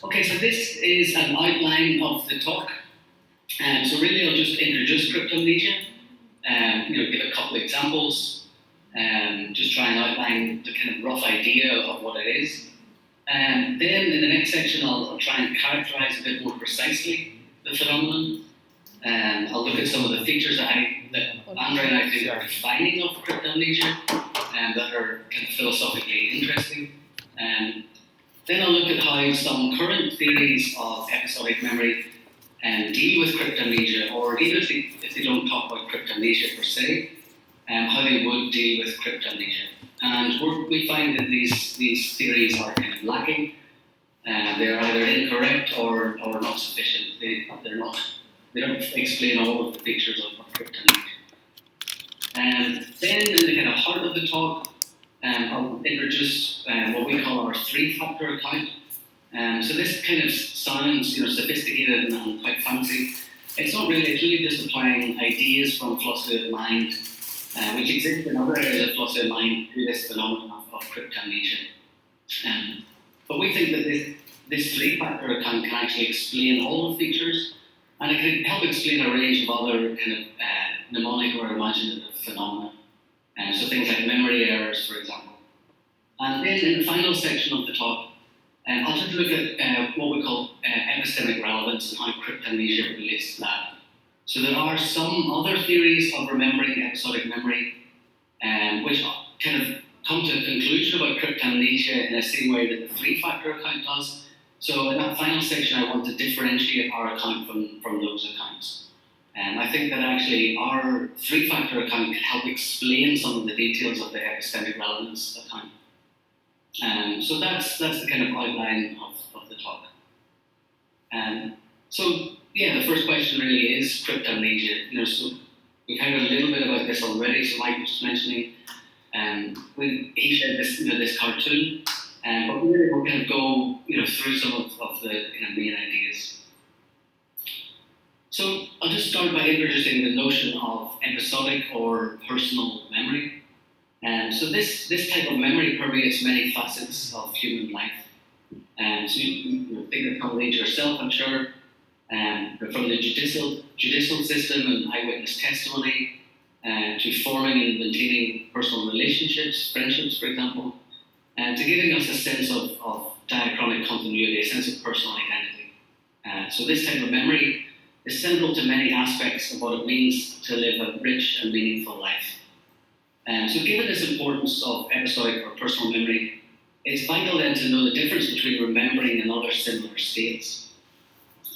Okay, so this is an outline of the talk. So really I'll just introduce Cryptomnesia, give a couple of examples, just try and outline the kind of rough idea of what it is. Then in the next section I'll try and characterize a bit more precisely the phenomenon. I'll look at some of the features that Andrea and I think are defining of Cryptomnesia and that are kind of philosophically interesting. Then I'll look at how some current theories of episodic memory deal with Cryptomnesia, or even if they don't talk about Cryptomnesia per se, how they would deal with Cryptomnesia. And we find that these theories are kind of lacking. They're either incorrect or not sufficient. They don't explain all of the features of Cryptomnesia. And then in the kind of heart of the talk, I'll introduce what we call our three-factor account. So this kind of sounds, sophisticated and quite fancy. It's not really. It's really just applying ideas from philosophy of mind, which exist in other areas of philosophy of mind, to this phenomenon of Cryptomnesia. But we think that this three-factor account can actually explain all the features, and it can help explain a range of other kind of mnemonic or imaginative phenomena. So things like memory errors, for example. And then in the final section of the talk, I'll just look at what we call epistemic relevance and how Cryptomnesia relates to that. So there are some other theories of remembering episodic memory, which kind of come to a conclusion about Cryptomnesia in the same way that the three-factor account does. So in that final section, I want to differentiate our account from those accounts. I think that actually our three-factor account can help explain some of the details of the epistemic relevance account. So that's the kind of outline of the talk. The first question really is Cryptomnesia. So we've heard a little bit about this already. So Mike was just mentioning, he shared this cartoon, but really we'll kind of go through some of the kind of main ideas. So I'll just start by introducing the notion of episodic or personal memory. So this type of memory permeates many facets of human life. So you think of probably yourself, I'm sure, from the judicial system and eyewitness testimony, to forming and maintaining personal relationships, friendships, for example, and to giving us a sense of diachronic continuity, a sense of personal identity. So this type of memory is central to many aspects of what it means to live a rich and meaningful life. So given this importance of episodic or personal memory, it's vital then to know the difference between remembering and other similar states.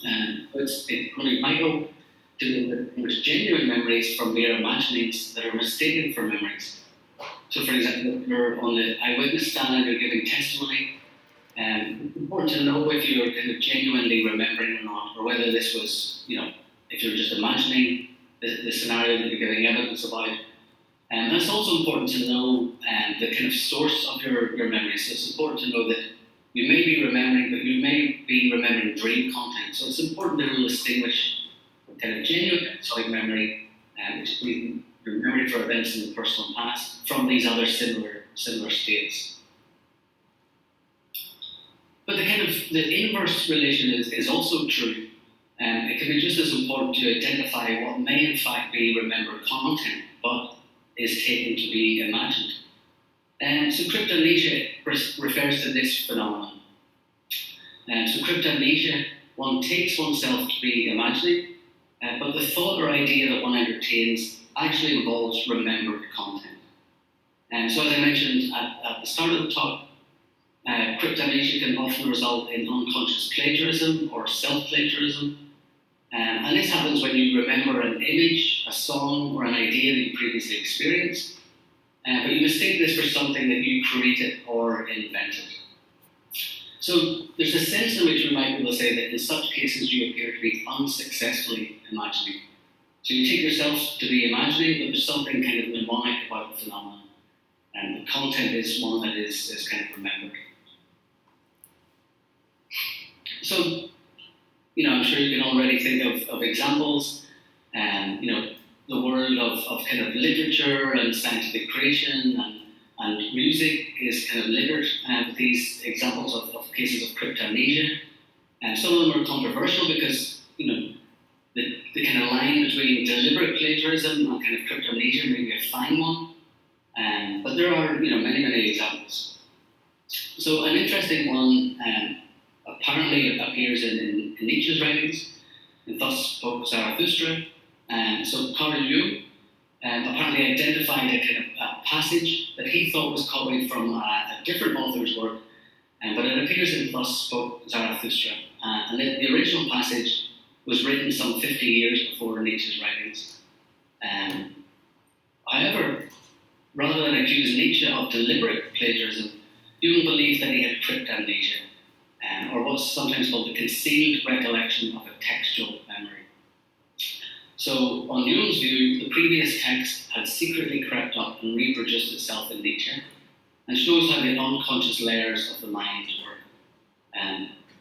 It's going to be vital to distinguish genuine memories from mere imaginings that are mistaken for memories. So for example, if you're on the eyewitness stand and you're giving testimony, it's important to know if you're kind of genuinely remembering or not, or whether this was, if you're just imagining the scenario that you're giving evidence about. And it's also important to know the kind of source of your memory. So it's important to know that you may be remembering, but you may be remembering dream content. So it's important to distinguish kind of genuine episodic memory, which is your memory for events in the personal past, from these other similar states. But the inverse relation is also true. It can be just as important to identify what may in fact be remembered content, but is taken to be imagined. So Cryptomnesia refers to this phenomenon. So Cryptomnesia, one takes oneself to be imagining, but the thought or idea that one entertains actually involves remembered content. So as I mentioned at the start of the talk, Cryptomnesia can often result in unconscious plagiarism or self-plagiarism. And this happens when you remember an image, a song, or an idea that you previously experienced, but you mistake this for something that you created or invented. So there's a sense in which we might be able to say that in such cases you appear to be unsuccessfully imagining. So you take yourself to be imagining, but there's something kind of mnemonic about the phenomenon, and the content is one that is kind of remembered. So, I'm sure you can already think of examples, the world of kind of literature and scientific creation And music is kind of littered with these examples of cases of cryptomnesia. And some of them are controversial because, the kind of line between deliberate plagiarism and kind of cryptomnesia may be a fine one. But there are, many, many examples. So an interesting one apparently appears in Nietzsche's writings, and thus spoke Zarathustra. So Carl Jung apparently identified a kind of a passage that he thought was copied from a different author's work, but it appears in Thus Spoke Zarathustra. And the original passage was written some 50 years before Nietzsche's writings. However, rather than accuse Nietzsche of deliberate plagiarism, Jung believed that he had cryptomnesia, or what's sometimes called the concealed recollection of a textual memory. So, on Jung's view, the previous text had secretly crept up and reproduced itself in Nietzsche, and shows how the unconscious layers of the mind work.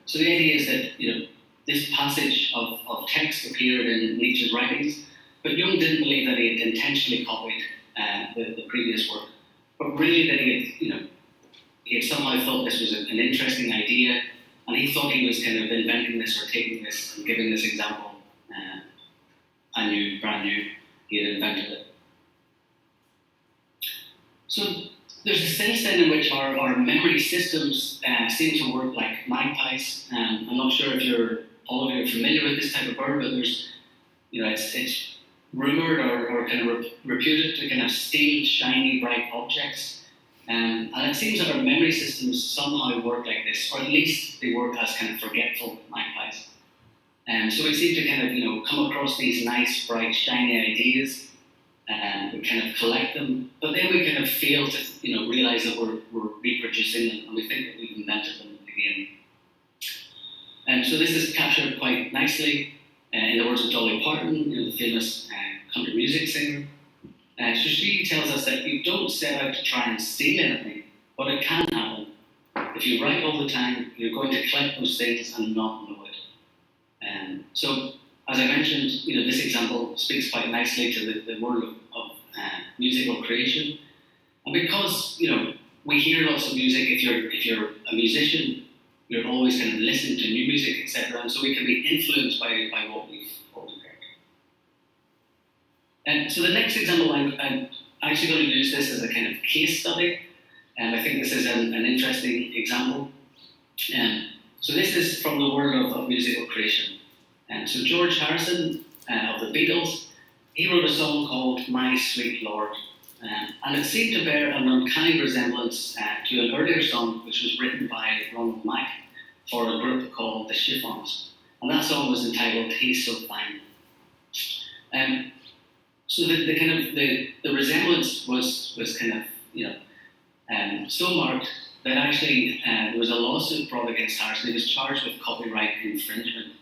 So the idea is that this passage of text appeared in Nietzsche's writings, but Jung didn't believe that he had intentionally copied the previous work, but really that he had somehow thought this was an interesting idea, and he thought he was kind of inventing this or taking this and giving this example. Brand new, he had invented it. So there's a sense then in which our memory systems seem to work like magpies. I'm not sure if all of you are familiar with this type of bird, but there's, it's rumoured or kind of reputed to kind of steal shiny, bright objects. And it seems that our memory systems somehow work like this, or at least they work as kind of forgetful magpies. So we seem to kind of, come across these nice, bright, shiny ideas, and we kind of collect them, but then we kind of fail to, realise that we're reproducing them, and we think that we've invented them again. So this is captured quite nicely in the words of Dolly Parton, the famous country music singer. So she tells us that you don't set out to try and steal anything, but it can happen. If you write all the time, you're going to collect those things and not know it. So, as I mentioned, this example speaks quite nicely to the world of musical creation. And because, we hear lots of music, if you're a musician, you're always kind of listening to new music, etc. And so we can be influenced by what we've heard. And so the next example, I'm actually going to use this as a kind of case study. And I think this is an interesting example. So this is from the world of musical creation. So George Harrison of the Beatles, he wrote a song called My Sweet Lord. And it seemed to bear an uncanny resemblance to an earlier song which was written by Ronald Mack for a group called the Chiffons. And that song was entitled He's So Fine. So the kind of the resemblance was kind of so marked that actually there was a lawsuit brought against Harrison. He was charged with copyright infringement.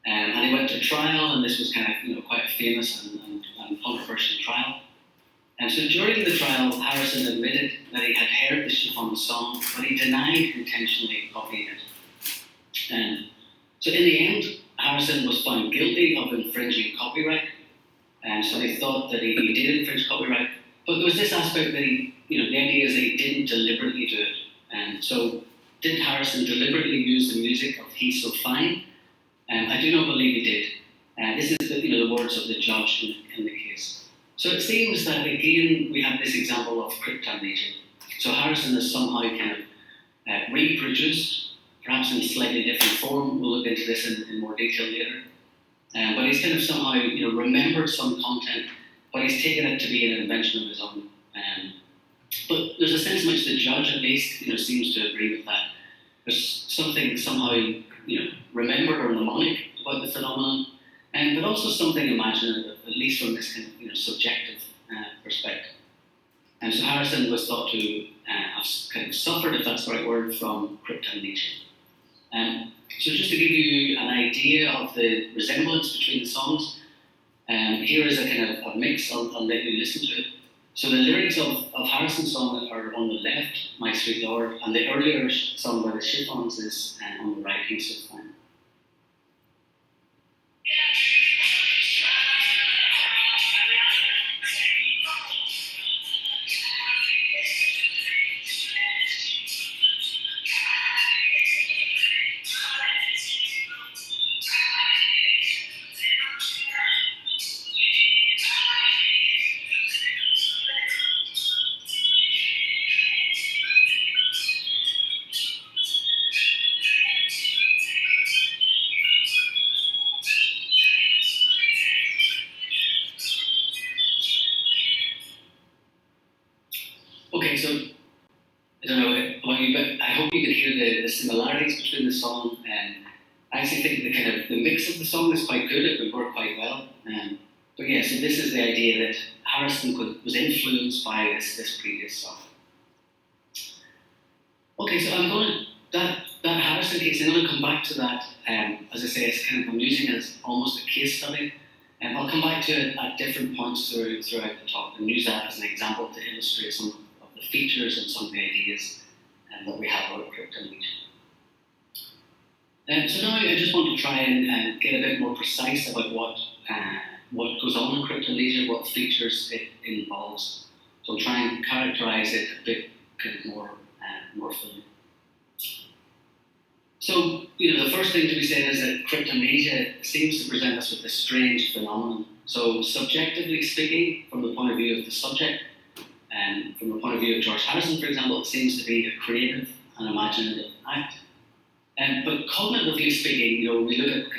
And he went to trial, and this was kind of quite a famous and controversial trial. And so during the trial, Harrison admitted that he had heard the Chiffons song, but he denied intentionally copying it. So in the end, Harrison was found guilty of infringing copyright, and so they thought that he did infringe copyright. But there was this aspect that the idea is that he didn't deliberately do it. And so did Harrison deliberately use the music of He's So Fine? I do not believe he did. This is the words of the judge in the case. So it seems that again we have this example of cryptomnesia. So Harrison has somehow kind of reproduced, perhaps in a slightly different form. We'll look into this in more detail later. But he's kind of somehow remembered some content, but he's taken it to be an invention of his own. But there's a sense in which the judge at least seems to agree with that. There's something somehow remembered or mnemonic about the phenomenon, but also something imaginative, at least from this kind of subjective perspective. And so Harrison was thought to have kind of suffered, if that's the right word, from cryptomnesia. So just to give you an idea of the resemblance between the songs, here is a kind of a mix. I'll let you listen to it. So the lyrics of Harrison's song are on the left, My Sweet Lord, and the earlier song by the Chiffons is on the right, He's So Fine. varies between the song, and I actually think the mix of the song is quite good. It would work quite well. But yeah, so this is the idea that Harrison was influenced by this previous song. Okay, so I'm going to that Harrison case. I'm going to come back to that. As I say, it's I'm using it as almost a case study, and I'll come back to it at different points throughout the talk and use that as an example to illustrate some of the features and some of the ideas that we have about Cryptomnesia. So now I just want to try and get a bit more precise about what goes on in Cryptomnesia, what features it involves. So I'll try and characterize it a bit more fully. So, the first thing to be said is that Cryptomnesia seems to present us with a strange phenomenon. So, subjectively speaking, from the point of view of the subject, and from the point of view of George Harrison, for example, it seems to be a creative and imaginative act. But cognitively speaking, we look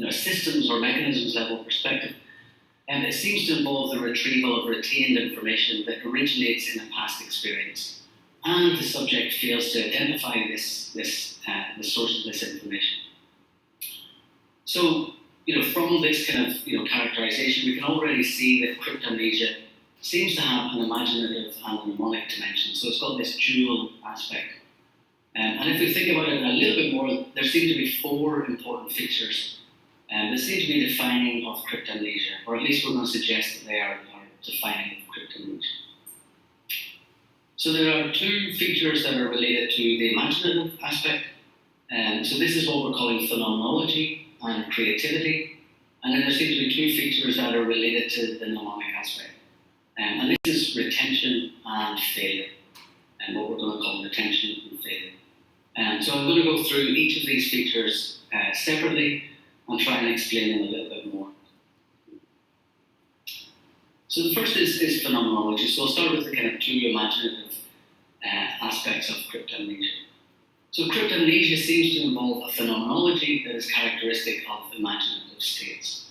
at systems or mechanisms level perspective, and it seems to involve the retrieval of retained information that originates in a past experience. And the subject fails to identify the source of this information. So, from this characterization, we can already see that Cryptomnesia seems to have an imaginative and a mnemonic dimension. So it's got this dual aspect. And if we think about it a little bit more, there seem to be 4 important features that seem to be defining of Cryptomnesia, or at least we're going to suggest that they are defining of Cryptomnesia. So there are 2 features that are related to the imaginative aspect. So this is what we're calling phenomenology and creativity. And then there seem to be 2 features that are related to the mnemonic aspect. And this is retention and failure, and what we're going to call retention and failure. So I'm going to go through each of these features separately and try and explain them a little bit more. So the first is phenomenology. So I'll start with the 2 imaginative aspects of Cryptomnesia. So Cryptomnesia seems to involve a phenomenology that is characteristic of imaginative states.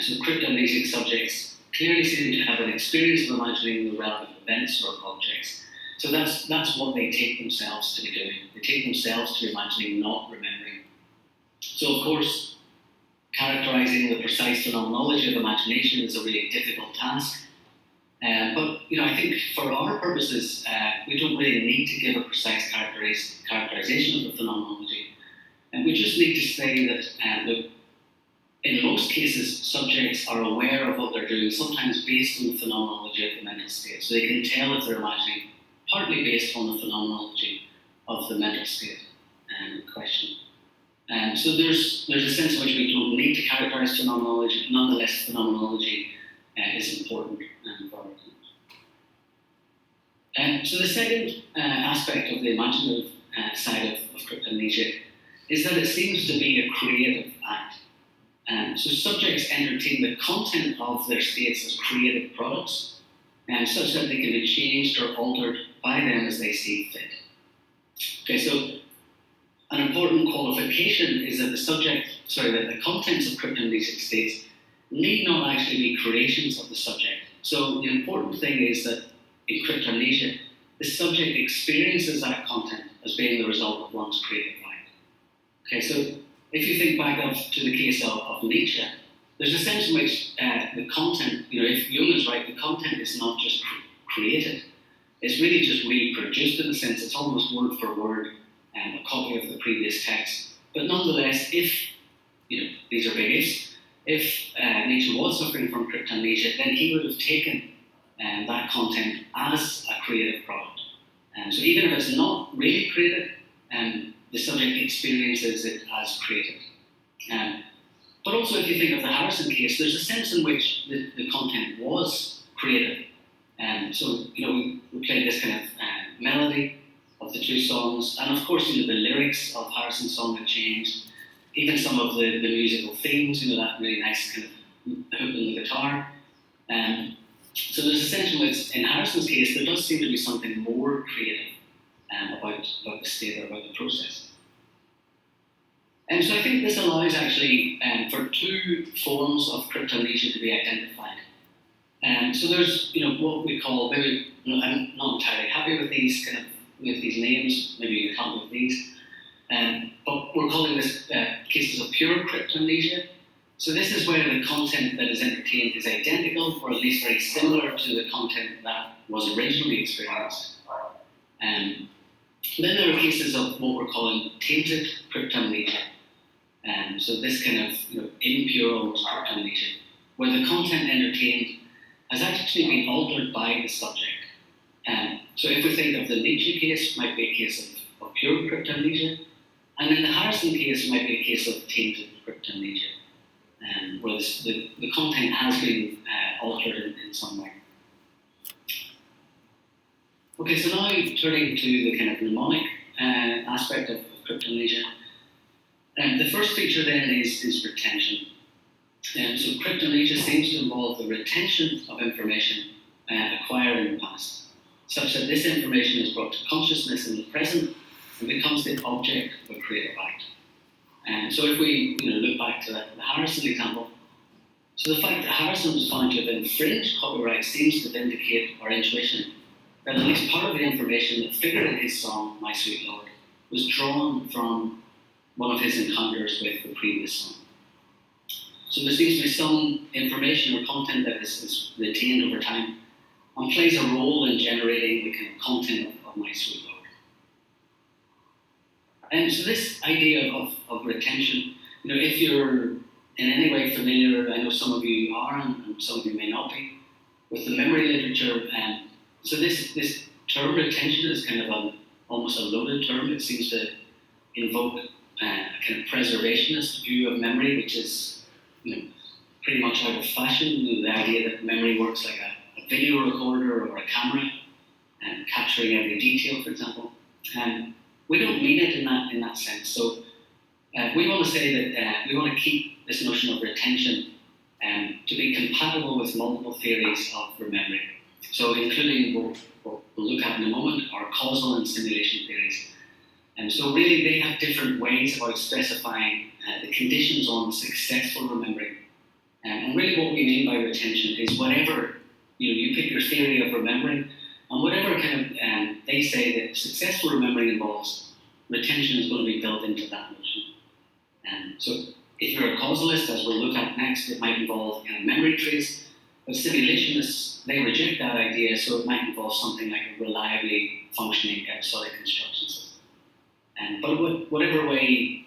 So cryptomnesic subjects clearly seem to have an experience of imagining the relevant events or objects. So that's what they take themselves to be doing. They take themselves to be imagining, not remembering. So of course, characterizing the precise phenomenology of imagination is a really difficult task. But I think for our purposes, we don't really need to give a precise characterization of the phenomenology. And we just need to say that in most cases, subjects are aware of what they're doing, sometimes based on the phenomenology of the mental state. So they can tell if they're imagining, partly based on the phenomenology of the mental state in question. So there's a sense in which we don't need to characterize phenomenology. Nonetheless, phenomenology is important for our teams. So the second aspect of the imaginative side of Cryptomnesia is that it seems to be a creative act. So subjects entertain the content of their states as creative products, such that they can be changed or altered by them as they see fit. Okay, so an important qualification is that the contents of cryptomnesic states need not actually be creations of the subject. So the important thing is that in Cryptomnesia, the subject experiences that content as being the result of one's creative mind. Okay, so if you think back up to the case of Nietzsche, there's a sense in which the content, if Jung is right, the content is not just created, it's really just reproduced in a sense. It's almost word for word a copy of the previous text. But nonetheless, if, these are big ifs, if Nietzsche was suffering from cryptomnesia, then he would have taken that content as a creative product. So even if it's not really created, the subject experiences it as created. But also if you think of the Harrison case, there's a sense in which the content was created. So, we played this melody of the 2 songs, and of course, the lyrics of Harrison's song had changed. Even some of the musical themes, that really nice hook in the guitar. So there's a sense in which, in Harrison's case, there does seem to be something more creative about the state or about the process. And so I think this allows actually for 2 forms of cryptomnesia to be identified. So there's what we call, maybe I'm not entirely happy with these with these names. Maybe you can help me with these. But we're calling this cases of pure cryptomnesia. So this is where the content that is entertained is identical, or at least very similar to the content that was originally experienced. Then there are cases of what we're calling tainted cryptomnesia. So this kind of impure almost cryptomnesia, where the content entertained has actually been altered by the subject. So if we think of the Nietzsche case, might be a case of pure cryptomnesia, and then the Harrison case might be a case of tainted cryptomnesia, where the content has been altered in some way. Okay, so now turning to the kind of mnemonic aspect of cryptomnesia. The first feature then is retention. So cryptomnesia seems to involve the retention of information acquired in the past, such that this information is brought to consciousness in the present and becomes the object of a creative act. So if we look back to the Harrison example, so the fact that Harrison was found to have infringed copyright seems to vindicate our intuition that at least part of the information that figured in his song, My Sweet Lord, was drawn from one of his encounters with the previous song. So there seems to be some information or content that is retained over time and plays a role in generating the kind of content of My Sweet Lord. And so this idea of retention, if you're in any way familiar, I know some of you are and some of you may not be, with the memory literature, so this term retention is kind of almost a loaded term. It seems to invoke a kind of preservationist view of memory, which is pretty much out of fashion. The idea that memory works like a video recorder or a camera, and capturing every detail, for example. We don't mean it in that sense. So we want to say that we want to keep this notion of retention to be compatible with multiple theories of remembering. So including what we'll look at in a moment, our causal and simulation theories. And so really they have different ways about specifying the conditions on successful remembering. And really what we mean by retention is whatever, you pick your theory of remembering, and whatever kind of they say that successful remembering involves, retention is going to be built into that notion. So if you're a causalist, as we'll look at next, it might involve memory trees, but simulationists, they reject that idea, so it might involve something like a reliably functioning episodic construction system. But whatever way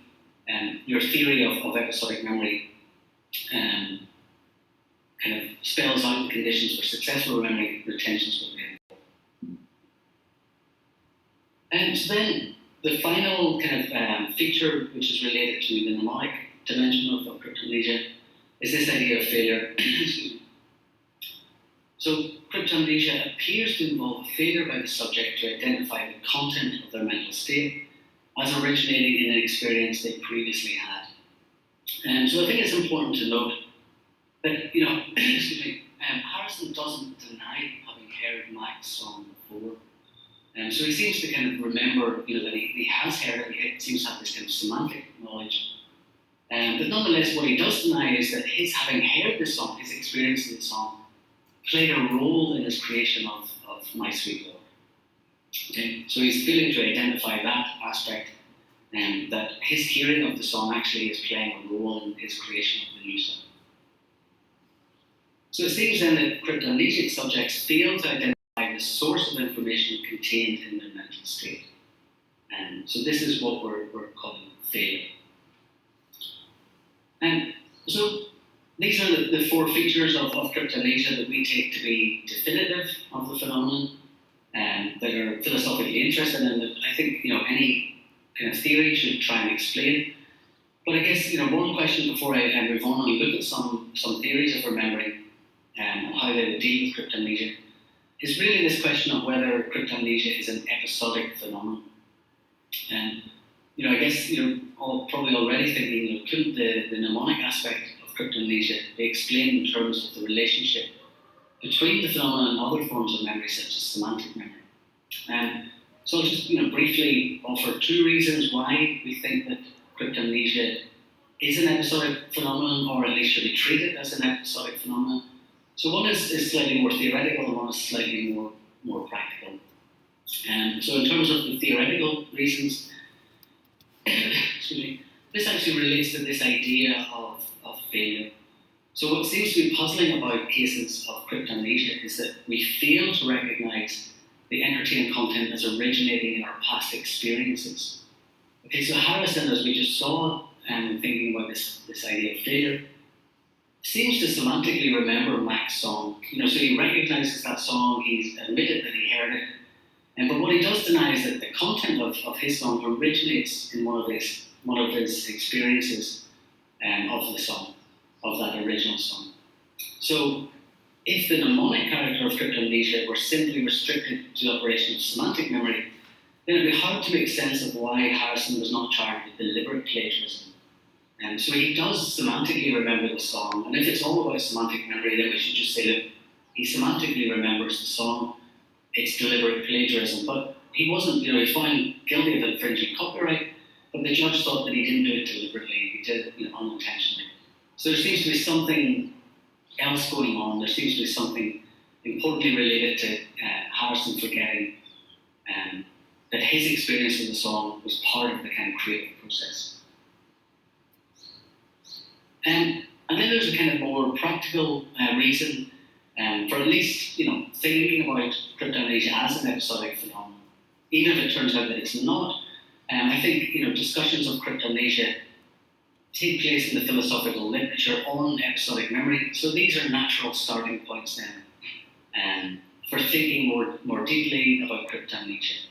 your theory of episodic memory kind of spells out the conditions for successful memory, retentions will be involved. And so then the final kind of feature, which is related to the mnemonic dimension of cryptomnesia, is this idea of failure. So cryptomnesia appears to involve a failure by the subject to identify the content of their mental state as originating in an experience they previously had. And so I think it's important to note that, Harrison doesn't deny having heard Mac's song before. And so he seems to kind of remember, that he has heard it, he seems to have this kind of semantic knowledge. But nonetheless, what he does deny is that his having heard the song, his experience of the song, played a role in his creation of My Sweet Lord. Okay? So he's failing to identify that aspect, and that his hearing of the song actually is playing a role in his creation of the new song. So it seems then that cryptomnesic subjects fail to identify the source of information contained in their mental state. And so this is what we're calling failure. And so these are the four features of cryptomnesia that we take to be definitive of the phenomenon, and that are philosophically interesting, and that I think any kind of theory should try and explain. But I guess one question before I move on and look at some theories of remembering and how they would deal with cryptomnesia is really this question of whether cryptomnesia is an episodic phenomenon. And I guess all probably already thinking, couldn't the mnemonic aspect of cryptomnesia be explained in terms of the relationship between the phenomenon and other forms of memory, such as semantic memory? So I'll just briefly offer two reasons why we think that cryptomnesia is an episodic phenomenon, or at least should be treated as an episodic phenomenon. So one is slightly more theoretical, and one is slightly more practical. So in terms of the theoretical reasons, this actually relates to this idea of failure. So what seems to be puzzling about cases of cryptomnesia is that we fail to recognize the entertainment content as originating in our past experiences. Okay, so Harrison, as we just saw, thinking about this idea of failure, seems to semantically remember Mac's song. So he recognizes that song, he's admitted that he heard it, but what he does deny is that the content of his song originates in one of his experiences of the song, of that original song. So if the mnemonic character of cryptomnesia were simply restricted to the operation of semantic memory, then it would be hard to make sense of why Harrison was not charged with deliberate plagiarism. So he does semantically remember the song, and if it's all about semantic memory, then we should just say, look, he semantically remembers the song, it's deliberate plagiarism, but he wasn't, he was found guilty of infringing copyright, but the judge thought that he didn't do it deliberately, he did it unintentionally. So there seems to be something else going on, there seems to be something importantly related to Harrison forgetting that his experience of the song was part of the kind of creative process. And then there's a kind of more practical reason for at least, thinking about cryptomnesia as an episodic phenomenon, even if it turns out that it's not. I think, discussions of cryptomnesia take place in the philosophical literature on episodic memory, so these are natural starting points then for thinking more deeply about cryptomnesia.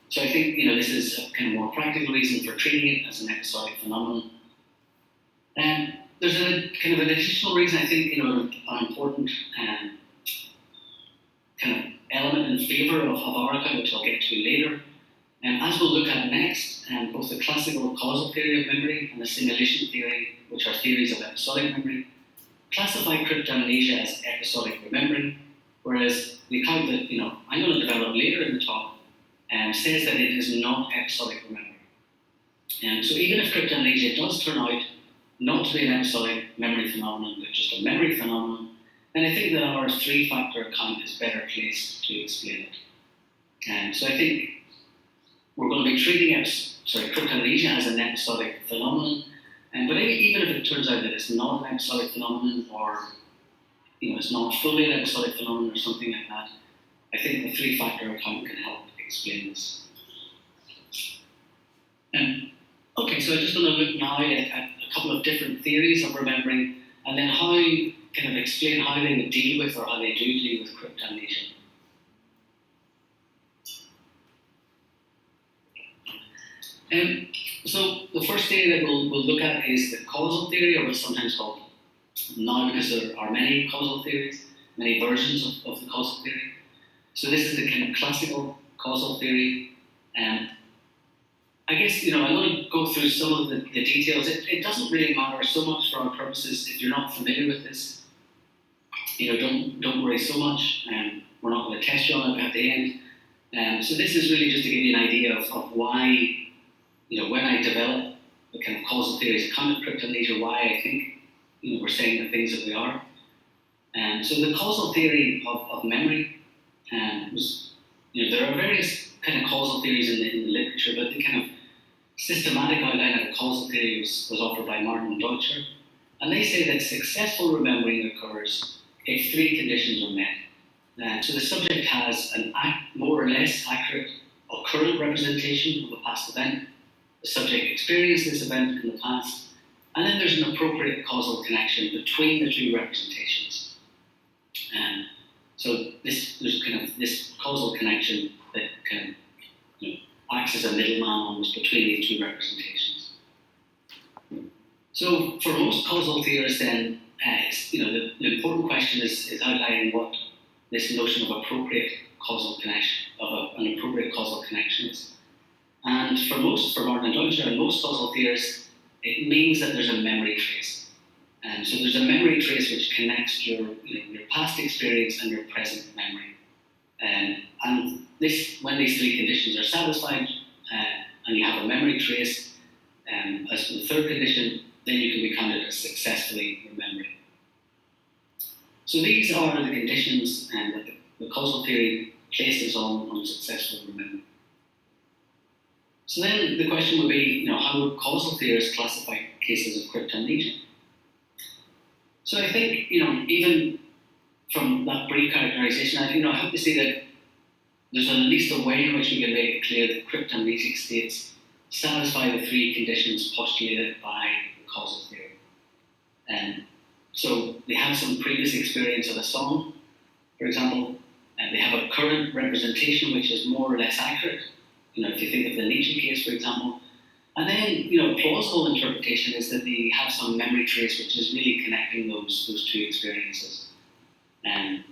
So I think, this is a kind of more practical reason for treating it as an episodic phenomenon. There's a kind of an additional reason I think, an important kind of element in favour of our account, which I'll get to later. As we'll look at next, both the classical causal theory of memory and the simulation theory, which are theories of episodic memory, classify cryptomnesia as episodic remembering, whereas the account that I'm going to develop later in the talk says that it is not episodic remembering. So even if cryptomnesia does turn out not to be an episodic memory phenomenon, but just a memory phenomenon, then I think that our three-factor account is better placed to explain it. So I think we're going to be treating cryptomnesia as an episodic phenomenon, but even if it turns out that it's not an episodic phenomenon, or it's not fully an episodic phenomenon or something like that, I think the three-factor account can help explain this. Okay, so I'm just going to look now at a couple of different theories of remembering, and then kind of explain how they would deal with, or how they do deal with cryptomnesia. So the first theory that we'll look at is the causal theory, or what's sometimes called now, because there are many causal theories, many versions of the causal theory. So this is the kind of classical causal theory. I guess, I'm going to go through some of the details. It doesn't really matter so much for our purposes if you're not familiar with this. Don't worry so much. We're not going to test you on it at the end. So this is really just to give you an idea of why, when I develop the kind of causal theories account of cryptomnesia, why I think, we're saying the things that we are. So the causal theory of memory was, there are various kind of causal theories in the literature, but the kind of systematic outline of the causal theory was offered by Martin Deutscher, and they say that successful remembering occurs if three conditions are met. So the subject has an more or less accurate or current representation of a past event, the subject experienced this event in the past, and then there's an appropriate causal connection between the two representations. So there's kind of this causal connection that kind of acts as a middleman almost between these two representations. So for most causal theorists then, the important question is outlining what this notion of appropriate causal connection, an appropriate causal connection is. And for Martin Deutscher and most causal theorists, it means that there's a memory trace. So there's a memory trace which connects your past experience and your present memory. And this, when these three conditions are satisfied, and you have a memory trace, as the third condition, then you can be counted as successfully remembering. So these are the conditions that the causal theory places on successful remembering. So then the question would be, how would causal theorists classify cases of cryptomnesia? So I think, even from that brief characterization, I hope to see that there's at least a way in which we can make it clear that cryptomnesic states satisfy the three conditions postulated by the causal theory. So they have some previous experience of a song, for example, and they have a current representation which is more or less accurate. If you think of the Nietzsche case, for example. And then, plausible interpretation is that they have some memory trace which is really connecting those two experiences. And,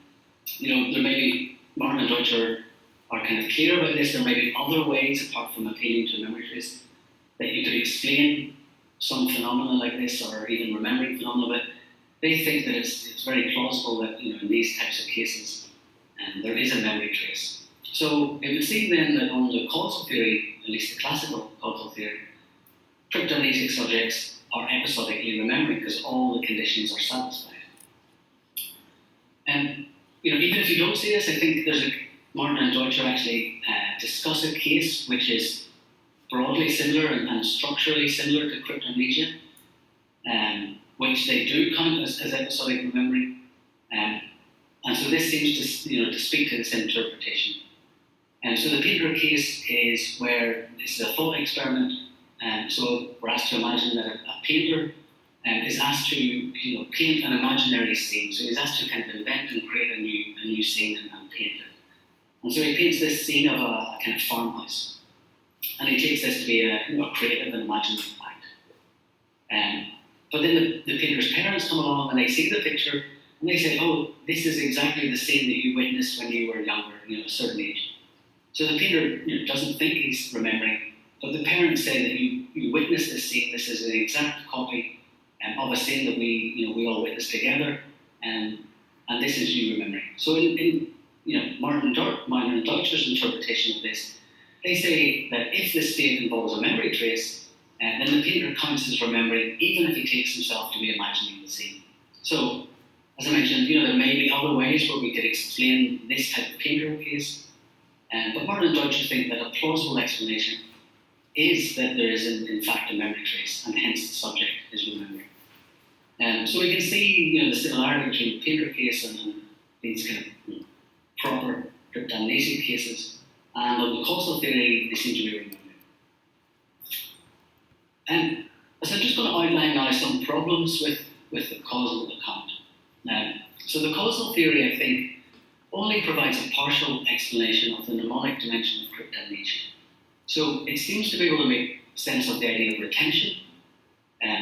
there may be, Martin and Deutsch are kind of clear about this. There may be other ways, apart from appealing to memory trace, that you could explain some phenomena like this, or even remembering phenomena, but they think that it's very plausible that, in these types of cases, there is a memory trace. So it would seem then that on the causal theory, at least the classical causal theory, cryptomnesic subjects are episodically remembering because all the conditions are satisfied. And even if you don't see this, I think Martin and Deutsch actually discuss a case which is broadly similar and structurally similar to cryptomnesia, which they do count as episodic remembering. And so this seems to speak to this interpretation. And so the painter case is where this is a thought experiment. So we're asked to imagine that a painter is asked to paint an imaginary scene. So he's asked to kind of invent and create a new scene and paint it. And so he paints this scene of a kind of farmhouse. And he takes this to be a creative and imaginative act. But then the painter's parents come along and they see the picture and they say, oh, this is exactly the scene that you witnessed when you were younger, a certain age. So the painter doesn't think he's remembering, but the parents say that you witnessed this scene. This is an exact copy of a scene that we all witnessed together, and this is you remembering. So in Martin and Deutsch's interpretation of this, they say that if this state involves a memory trace, then the painter counts as remembering, even if he takes himself to be imagining the scene. So, as I mentioned, there may be other ways where we could explain this type of painter case. But Martin and Deutsch think that a plausible explanation is that there is in fact a memory trace, and hence the subject is remembering. So we can see the similarity between the painter case and these kind of proper cryptomnesic cases, and on the causal theory they seem to be remembering. So I'm just going to outline now some problems with the causal account. So the causal theory, I think, only provides a partial explanation of the mnemonic dimension of cryptomnesia. So it seems to be able to make sense of the idea of retention.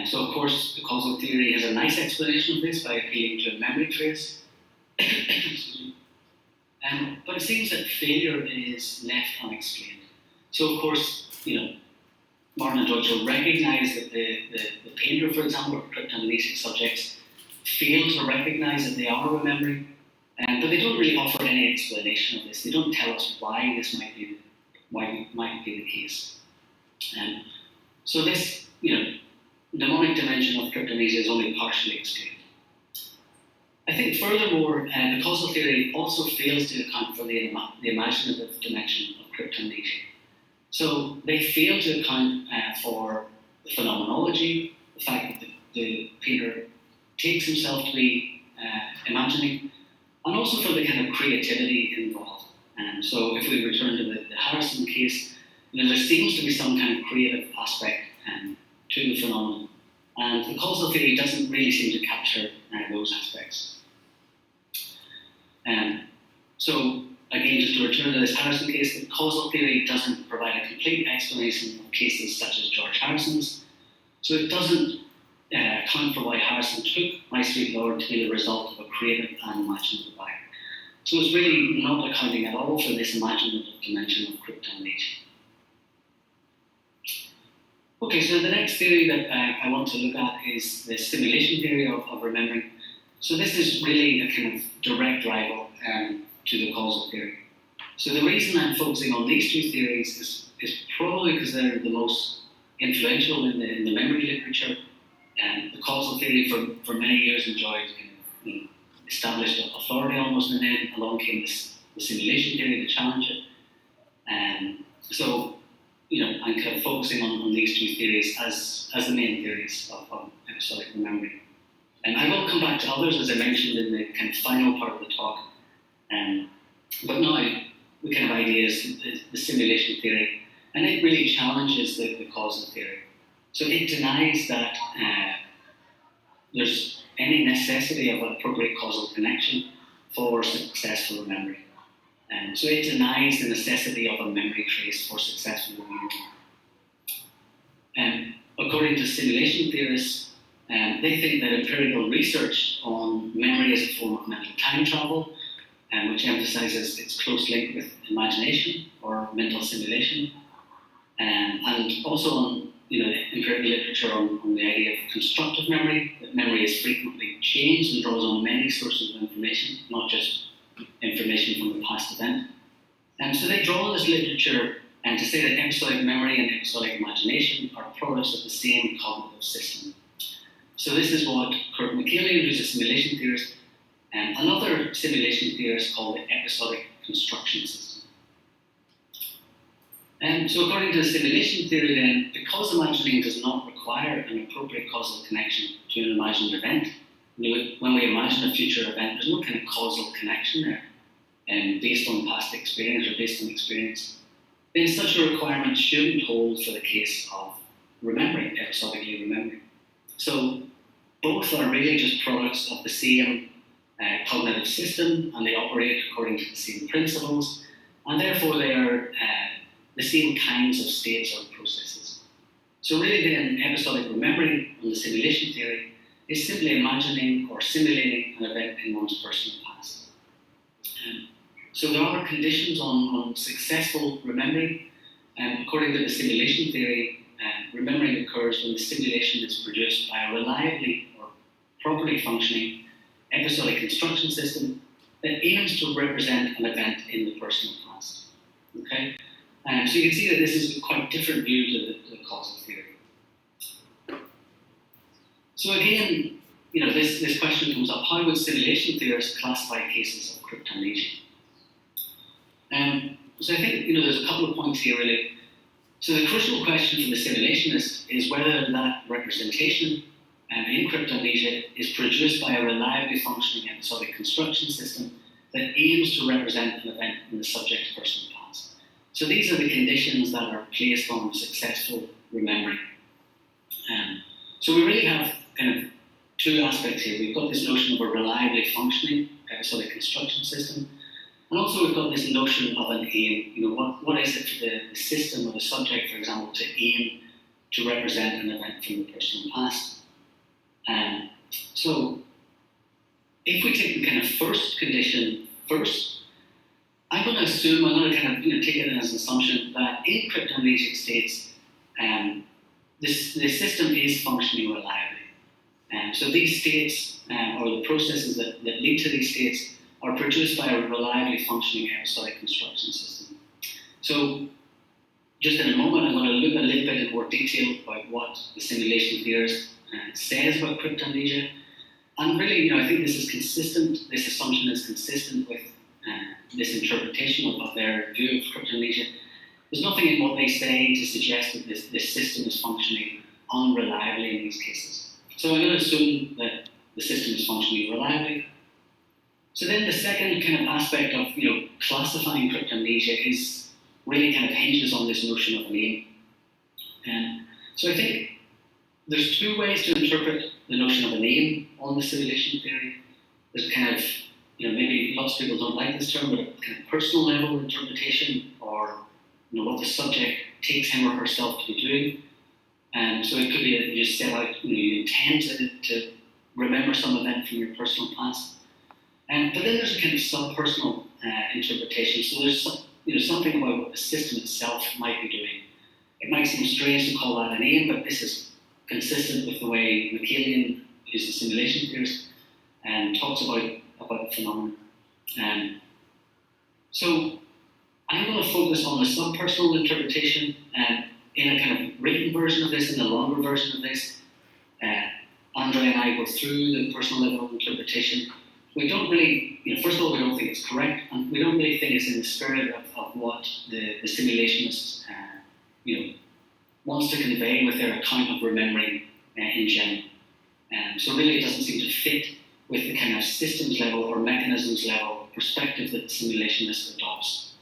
So of course, the causal theory has a nice explanation of this by appealing to a memory trace. But it seems that failure is left unexplained. So of course, Martin and Deutsch recognize that the painter, for example, or cryptomnesic subjects fail to recognize that they are remembering. But they don't really offer any explanation of this. They don't tell us why this might be the case. So this, mnemonic dimension of cryptomnesia is only partially explained. I think furthermore, the causal theory also fails to account for the imaginative dimension of cryptomnesia. So they fail to account for the phenomenology, the fact that the painter takes himself to be imagining, and also for the kind of creativity involved. So if we return to the Harrison case, there seems to be some kind of creative aspect to the phenomenon. And the causal theory doesn't really seem to capture those aspects. So again, just to return to this Harrison case, the causal theory doesn't provide a complete explanation of cases such as George Harrison's. So it doesn't account for why Harrison took My Sweet Lord to be the result of a creative and imaginative act. So it's really not accounting at all for this imaginative dimension of cryptomnesia. Okay, so the next theory that I want to look at is the simulation theory of remembering. So this is really a kind of direct rival to the causal theory. So the reason I'm focusing on these two theories is probably because they're the most influential in the memory literature. The causal theory for many years enjoyed kind of, established authority almost, and then along came the simulation theory to challenge it. So and kind of focusing on these two theories as the main theories of episodic memory. And I will come back to others, as I mentioned in the kind of final part of the talk. But now, the kind of idea is the simulation theory, and it really challenges the causal theory. So it denies that there's any necessity of an appropriate causal connection for successful memory. So it denies the necessity of a memory trace for successful memory. According to simulation theorists, they think that empirical research on memory as a form of mental time travel, which emphasizes its close link with imagination or mental simulation, and also on empirical literature on the idea of constructive memory, that memory is frequently changed and draws on many sources of information, not just information from the past event. So they draw on this literature to say that episodic memory and episodic imagination are products of the same cognitive system. So this is what Kurt McCallion, who's a simulation theorist, and another simulation theorist called the episodic construction system. So according to the simulation theory then, because imagining does not require an appropriate causal connection to an imagined event, when we imagine a future event, there's no kind of causal connection there, based on past experience or based on experience, then such a requirement shouldn't hold for the case of remembering, episodically remembering. So both are really just products of the same cognitive system, and they operate according to the same principles, and therefore they are the same kinds of states or processes. So really then, episodic remembering on the simulation theory is simply imagining or simulating an event in one's personal past. So there are conditions on successful remembering, and according to the simulation theory, remembering occurs when the simulation is produced by a reliably or properly functioning episodic construction system that aims to represent an event in the personal past. Okay? So you can see that this is a quite different view to the causal theory. So again, this question comes up: how would simulation theorists classify cases of cryptomnesia? So I think there's a couple of points here really. So the crucial question for the simulationist is whether that representation in cryptomnesia is produced by a reliably functioning episodic construction system that aims to represent an event in the subject's personal past. So these are the conditions that are placed on successful remembering. So we really have kind of two aspects here. We've got this notion of a reliably functioning episodic construction system, and also we've got this notion of an aim. What is it for the system or the subject, for example, to aim to represent an event from the personal past? So if we take the kind of first condition first, I'm going to kind of take it as an assumption that in cryptomnesic states, the system is functioning reliably. So these states, or the processes that lead to these states, are produced by a reliably functioning episodic construction system. So just in a moment, I'm going to look a little bit in more detail about what the simulation theorist says about cryptomnesia. And really, I think this is consistent, this assumption is consistent with this interpretation of their view of cryptomnesia. There's nothing in what they say to suggest that this system is functioning unreliably in these cases. So I'm going to assume that the system is functioning reliably. So then the second kind of aspect of classifying cryptomnesia is really kind of hinges on this notion of an aim. So I think there's two ways to interpret the notion of an aim on the simulation theory. There's kind of, maybe lots of people don't like this term, but a kind of personal level interpretation, or what the subject takes him or herself to be doing. So it could be that you set out, you intend to remember some event from your personal past. But then there's a kind of subpersonal interpretation. So there's something about what the system itself might be doing. It might seem strange to call that an aim, but this is consistent with the way McCallion, who's a simulation theorist, talks about the phenomenon. So I'm going to focus on the subpersonal interpretation in a kind of written version of this, in a longer version of this. Andre and I go through the personal level of interpretation. We don't really, first of all, we don't think it's correct, and we don't really think it's in the spirit of what the simulationists wants to convey with their account of remembering in general. So really it doesn't seem to fit with the kind of systems level or mechanisms level perspective that the simulationist adopts.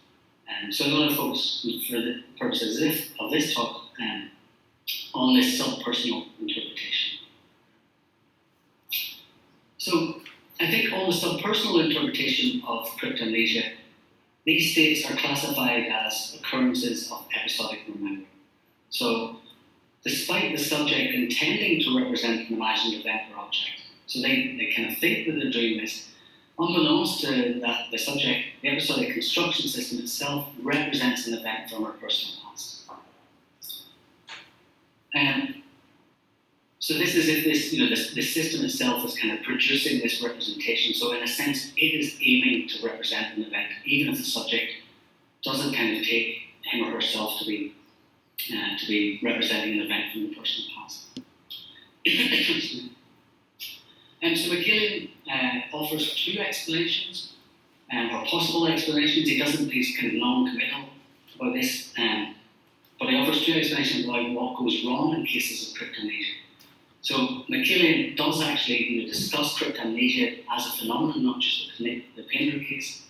So I'm going to focus, for the purposes of this talk, on this subpersonal interpretation. So I think on the subpersonal interpretation of cryptomnesia, these states are classified as occurrences of episodic remembering. So despite the subject intending to represent an imagined event or object, so they kind of think that they're doing this, unbeknownst to that the subject, the episodic construction system itself represents an event from our personal past. So this is if this system itself is kind of producing this representation. So in a sense, it is aiming to represent an event, even if the subject doesn't kind of take him or herself to be representing an event from the personal past. So McCarroll offers two explanations, or possible explanations. He's kind of non-committal about this, but he offers two explanations about what goes wrong in cases of cryptomnesia. So McCarroll does actually discuss cryptomnesia as a phenomenon, not just the Painter case,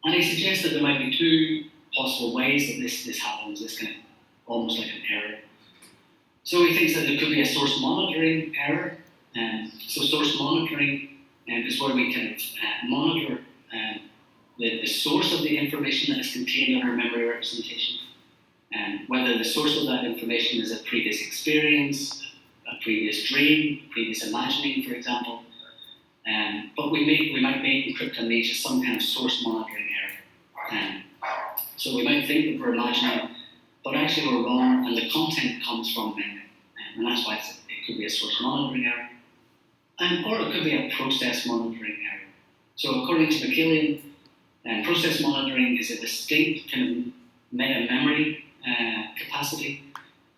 and he suggests that there might be two possible ways that this happens, this kind of almost like an error. So he thinks that there could be a source monitoring error. So source monitoring is where we kind of monitor the source of the information that is contained in our memory representation, whether the source of that information is a previous experience, a previous dream, previous imagining, for example. But we might make in cryptomnesia some kind of source monitoring error. So we might think that we're imagining, but actually we're wrong, and the content comes from memory, and that's why it could be a source monitoring error. Or it could be a process monitoring error. So according to McCarroll, process monitoring is a distinct kind of meta-memory capacity,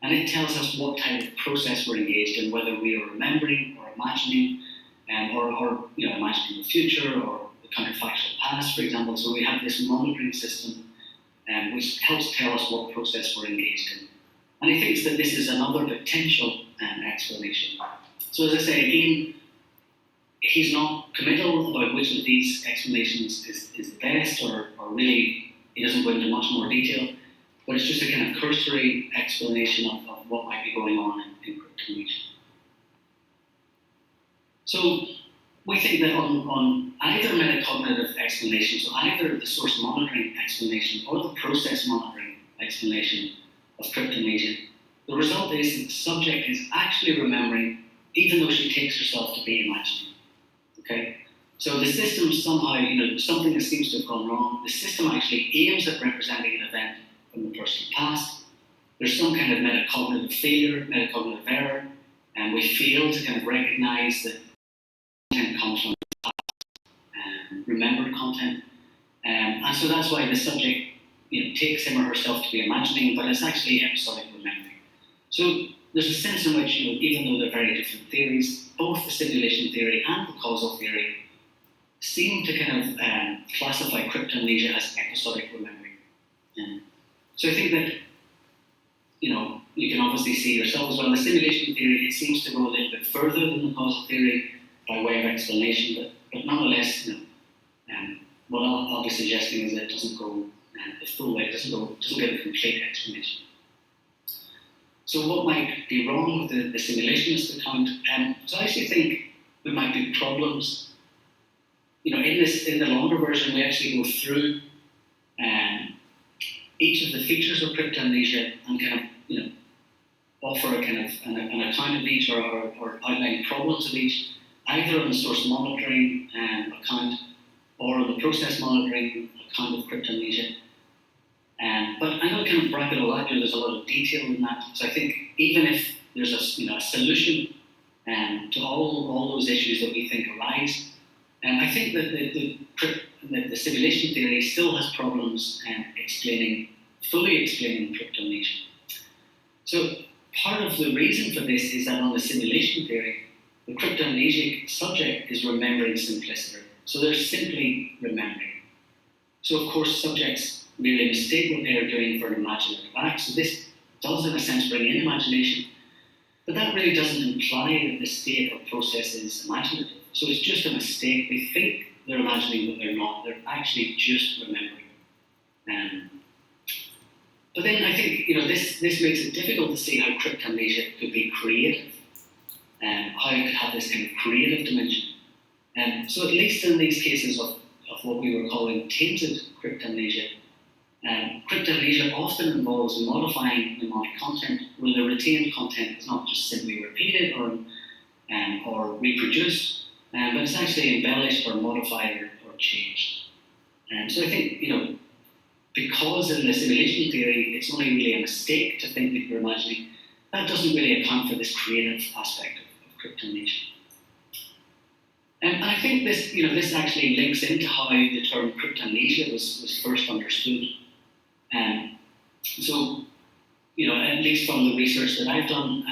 and it tells us what type of process we're engaged in, whether we are remembering or imagining, or imagining the future or the counterfactual past, for example. So we have this monitoring system which helps tell us what process we're engaged in. And he thinks that this is another potential explanation. So as I say, again, he's not committal about which of these explanations is the best, or really he doesn't go into much more detail, but it's just a kind of cursory explanation of what might be going on in cryptomnesia. So we think that on either metacognitive explanation, so either the source monitoring explanation or the process monitoring explanation of cryptomnesia, the result is that the subject is actually remembering even though she takes herself to be imagining. Okay? So the system somehow, something that seems to have gone wrong, the system actually aims at representing an event from the personal past. There's some kind of metacognitive failure, metacognitive error, and we fail to kind of recognize that content comes from remembered content. And so that's why the subject takes him or herself to be imagining, but it's actually episodic remembering. So there's a sense in which, even though they're very different theories, both the simulation theory and the causal theory seem to kind of classify cryptomnesia as episodic remembering. So I think that, you can obviously see yourself as well. The simulation theory, it seems to go a little bit further than the causal theory by way of explanation, but nonetheless, what I'll be suggesting is that it doesn't go the full way, it doesn't give a complete explanation. So what might be wrong with the simulationist account? So I actually think there might be problems. In the longer version, we actually go through each of the features of cryptomnesia and kind of offer a kind of an account of each, or outline problems of each, either on the source monitoring account or on the process monitoring account of cryptomnesia. But I'm going to kind of bracket all that. There's a lot of detail in that. So I think even if there's a solution to all those issues that we think arise, I think that the simulation theory still has problems fully explaining cryptomnesia. So part of the reason for this is that on the simulation theory, the cryptomnesic subject is remembering simplicity. So they're simply remembering. So of course subjects merely mistake what they are doing for an imaginative act. So this does in a sense bring in imagination, but that really doesn't imply that the state or process is imaginative. So it's just a mistake. They think they're imagining, but they're not. They're actually just remembering. But then I think this makes it difficult to see how cryptomnesia could be creative, and how it could have this kind of creative dimension. So at least in these cases of what we were calling tainted cryptomnesia, cryptomnesia often involves modifying mnemonic content, where the retained content is not just simply repeated or reproduced, but it's actually embellished or modified or changed. So I think, because in the simulation theory it's only really a mistake to think that you're imagining, that doesn't really account for this creative aspect of cryptomnesia. And I think this actually links into how the term cryptomnesia was first understood. So, at least from the research that I've done,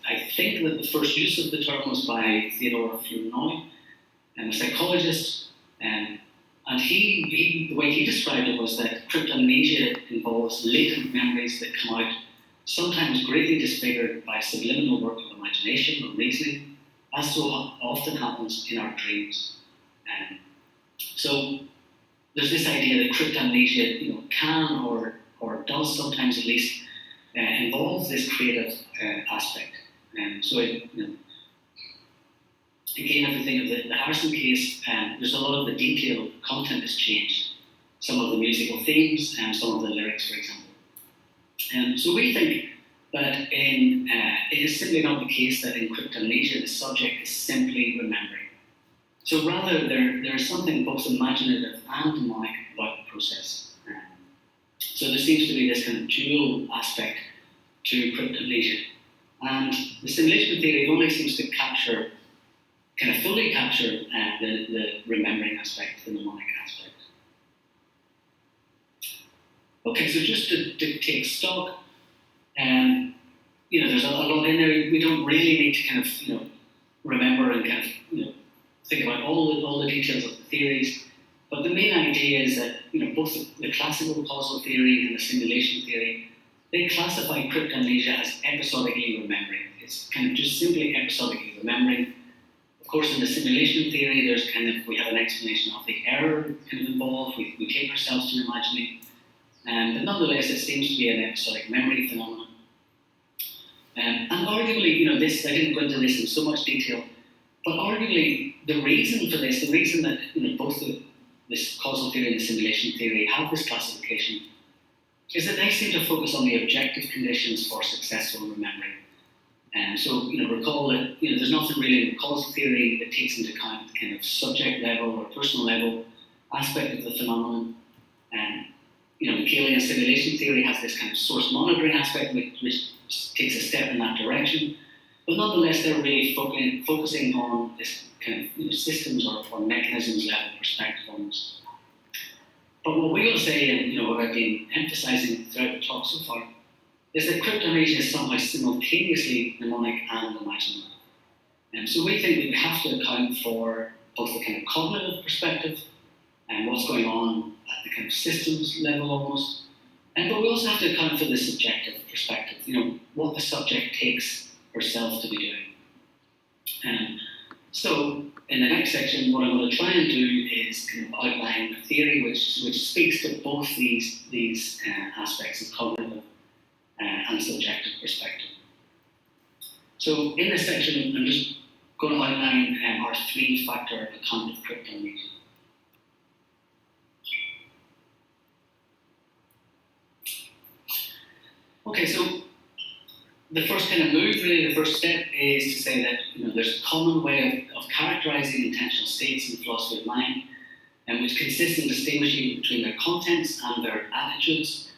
I think that the first use of the term was by Theodore Flournoy, a psychologist, and the way he described it was that cryptomnesia involves latent memories that come out, sometimes greatly disfigured by subliminal work of imagination or reasoning, as so often happens in our dreams. So there's this idea that cryptomnesia, can or does sometimes at least involve this creative aspect. So again, if we think of the Harrison case, there's a lot of the detail, content has changed. Some of the musical themes and some of the lyrics, for example. So we think that it is simply not the case that in cryptomnesia the subject is simply remembering. So rather, there is something both imaginative and mnemonic about the process. So there seems to be this kind of dual aspect to cryptomnesia. And the simulation theory only seems to fully capture the remembering aspect, the mnemonic aspect. Okay, so just to take stock, there's a lot in there. We don't really need to kind of, remember and kind of, think about all the details of the theories. But the main idea is that, both the classical causal theory and the simulation theory, they classify cryptomnesia as episodically remembering. It's kind of just simply episodically remembering. Of course, in the simulation theory, we have an explanation of the error kind of involved. We take ourselves to imagining. But nonetheless, it seems to be an episodic memory phenomenon. And arguably, I didn't go into this in so much detail, but arguably, the reason for this, the reason that both this causal theory and the simulation theory have this classification, is that they seem to focus on the objective conditions for successful remembering. So, recall that there's nothing really in the causal theory that takes into account the kind of subject level or personal level aspect of the phenomenon. McCarroll simulation theory has this kind of source monitoring aspect which takes a step in that direction. But nonetheless, they're really focusing on this kind of systems or mechanisms level perspective almost. But what we will say, and what I've been emphasizing throughout the talk so far, is that cryptomnesia is somehow simultaneously mnemonic and imaginative. And so we think we have to account for both the kind of cognitive perspective and what's going on at the kind of systems level almost, but we also have to account for the subjective perspective, what the subject takes herself to be doing. So in the next section, what I'm going to try and do is kind of outline a theory which speaks to both these aspects of cognitive and subjective perspective. So in this section, I'm just going to outline our three-factor account of cryptomnesia. Okay, so the first kind of move, really, the first step is to say that there's a common way of characterizing intentional states in philosophy of mind, which consists in distinguishing between their contents and their attitudes.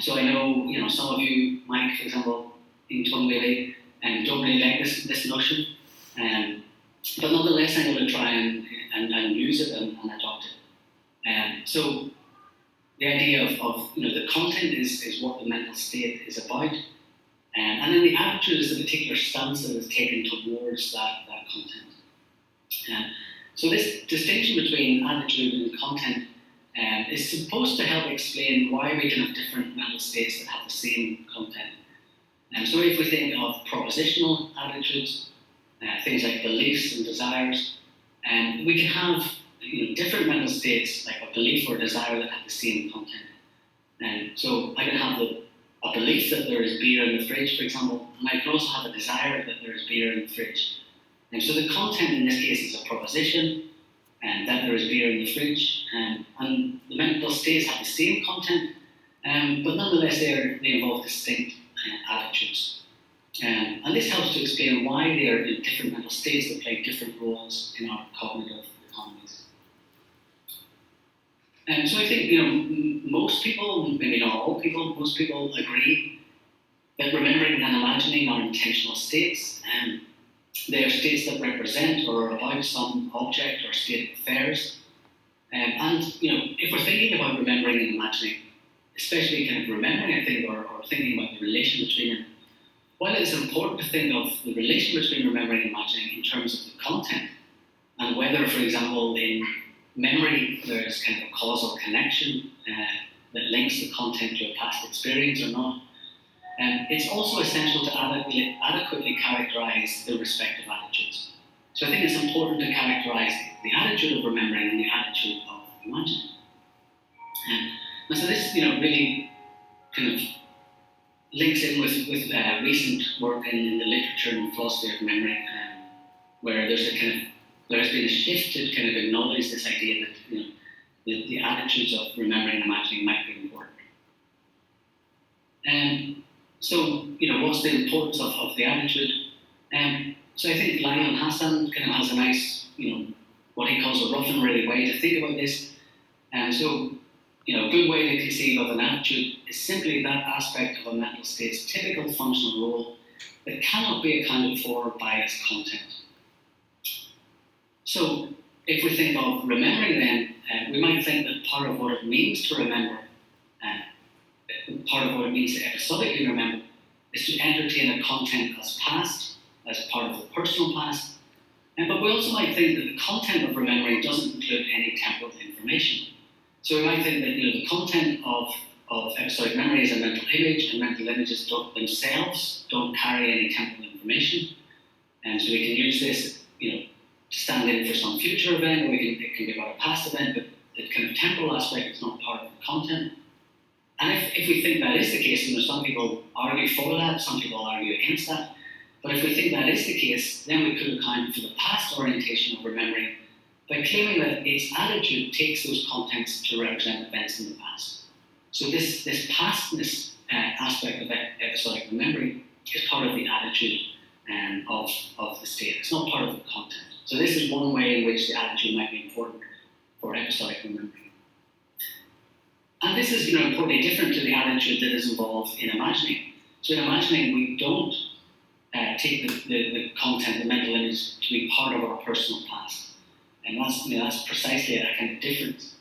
So I know, some of you, Mike, for example, in Tongue don't really like this notion, but nonetheless, I'm going to try and use it and adopt it. So the idea of the content is what the mental state is about, and then the attitude is the particular stance that is taken towards that content. So this distinction between attitude and content is supposed to help explain why we can have different mental states that have the same content. So if we think of propositional attitudes, things like beliefs and desires, we can have different mental states, like a belief or desire, that have the same content. So I can have a belief that there is beer in the fridge, for example, and I can also have a desire that there is beer in the fridge. And so the content in this case is a proposition, and that there is beer in the fridge, and the mental states have the same content, but nonetheless they involve distinct attitudes. And this helps to explain why they are in different mental states that play different roles in our cognitive economies. So I think most people, maybe not all people, most people agree that remembering and imagining are intentional states. They are states that represent or are about some object or state of affairs. And if we're thinking about remembering and imagining, especially kind of remembering, I think, or thinking about the relation between them, while it's important to think of the relation between remembering and imagining in terms of the content, and whether, for example, in memory there's kind of a causal connection that links the content to a past experience or not, it's also essential to adequately characterize the respective attitudes. So I think it's important to characterize the attitude of remembering and the attitude of imagining. And so this, really kind of links in with recent work in the literature and philosophy of memory, where there has been a shift to kind of acknowledge this idea that the attitudes of remembering and imagining might be important. So what's the importance of the attitude? So I think Lionel Hassan kind of has a nice, what he calls a rough and ready way to think about this. So a good way to conceive of an attitude is simply that aspect of a mental state's typical functional role that cannot be accounted for by its content. So if we think of remembering then, we might think that part of what it means to remember, part of what it means to episodically remember, is to entertain a content as past, as part of the personal past. But we also might think that the content of remembering doesn't include any temporal information. So we might think that the content of episodic memory is a mental image, and mental images themselves don't carry any temporal information. And so we can use this, to stand in for some future event, or it can be about a past event, but the kind of temporal aspect is not part of the content. And if we think that is the case, some people argue for that, some people argue against that, but if we think that is the case, then we could account for the past orientation of remembering by claiming that its attitude takes those contents to represent events in the past. So this pastness aspect of episodic memory is part of the attitude of the state. It's not part of the content. So this is one way in which the attitude might be important for episodic memory. And this is importantly different to the attitude that is involved in imagining. So in imagining, we don't take the content, the mental image, to be part of our personal past. And that's precisely a kind of difference.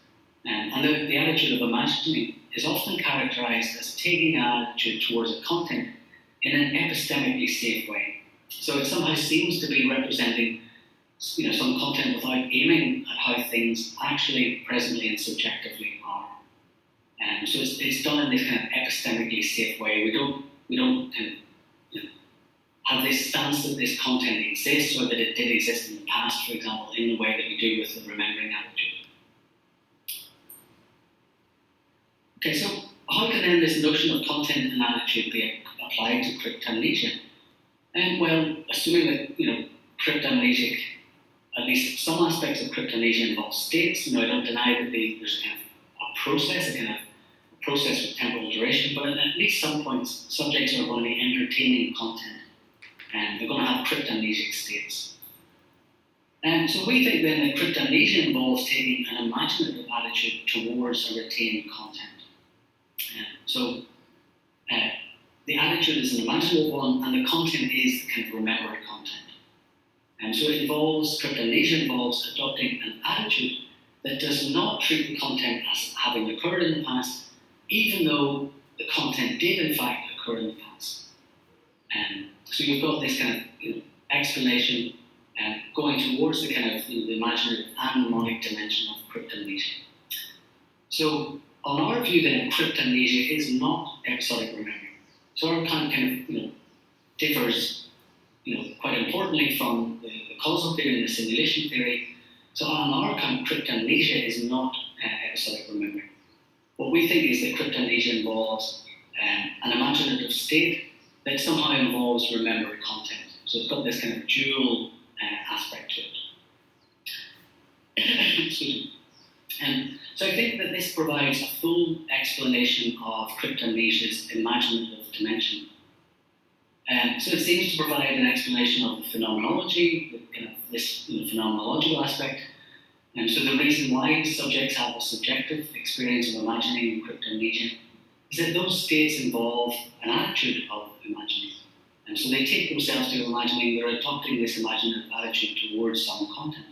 And the attitude of imagining is often characterized as taking an attitude towards a content in an epistemically safe way. So it somehow seems to be representing some content without aiming at how things actually, presently and subjectively are. So it's done in this kind of epistemically safe way. We don't kind of have this stance that this content exists, or that it did exist in the past, for example, in the way that we do with the remembering attitude. Okay, so how can then this notion of content and attitude be applied to cryptomnesia? Well, assuming that cryptomnesic, at least some aspects of cryptomnesia involve states. I don't deny that there's a kind of a process with temporal duration, but at least some points, subjects are going to be entertaining content, and they're going to have cryptomnesic states. And so we think then that cryptomnesia involves taking an imaginative attitude towards a retained content. So the attitude is an imaginative one, and the content is the kind of remembered content. And so cryptomnesia involves adopting an attitude that does not treat the content as having occurred in the past, even though the content did in fact occur in the past. So you've got this kind of explanation going towards the kind of the imaginative and mnemonic dimension of cryptomnesia. So on our view then, cryptomnesia is not episodic remembering. So our account kind of differs quite importantly from the causal theory and the simulation theory. So on our account, cryptomnesia is not episodic remembering. What we think is that cryptomnesia involves an imaginative state that somehow involves remembered content. So it's got this kind of dual aspect to it. Excuse me. So I think that this provides a full explanation of cryptomnesia's imaginative dimension. So it seems to provide an explanation of the phenomenology, this phenomenological aspect. And so the reason why subjects have a subjective experience of imagining in cryptomnesia is that those states involve an attitude of imagining. And so they take themselves to imagining, they're adopting this imaginative attitude towards some content.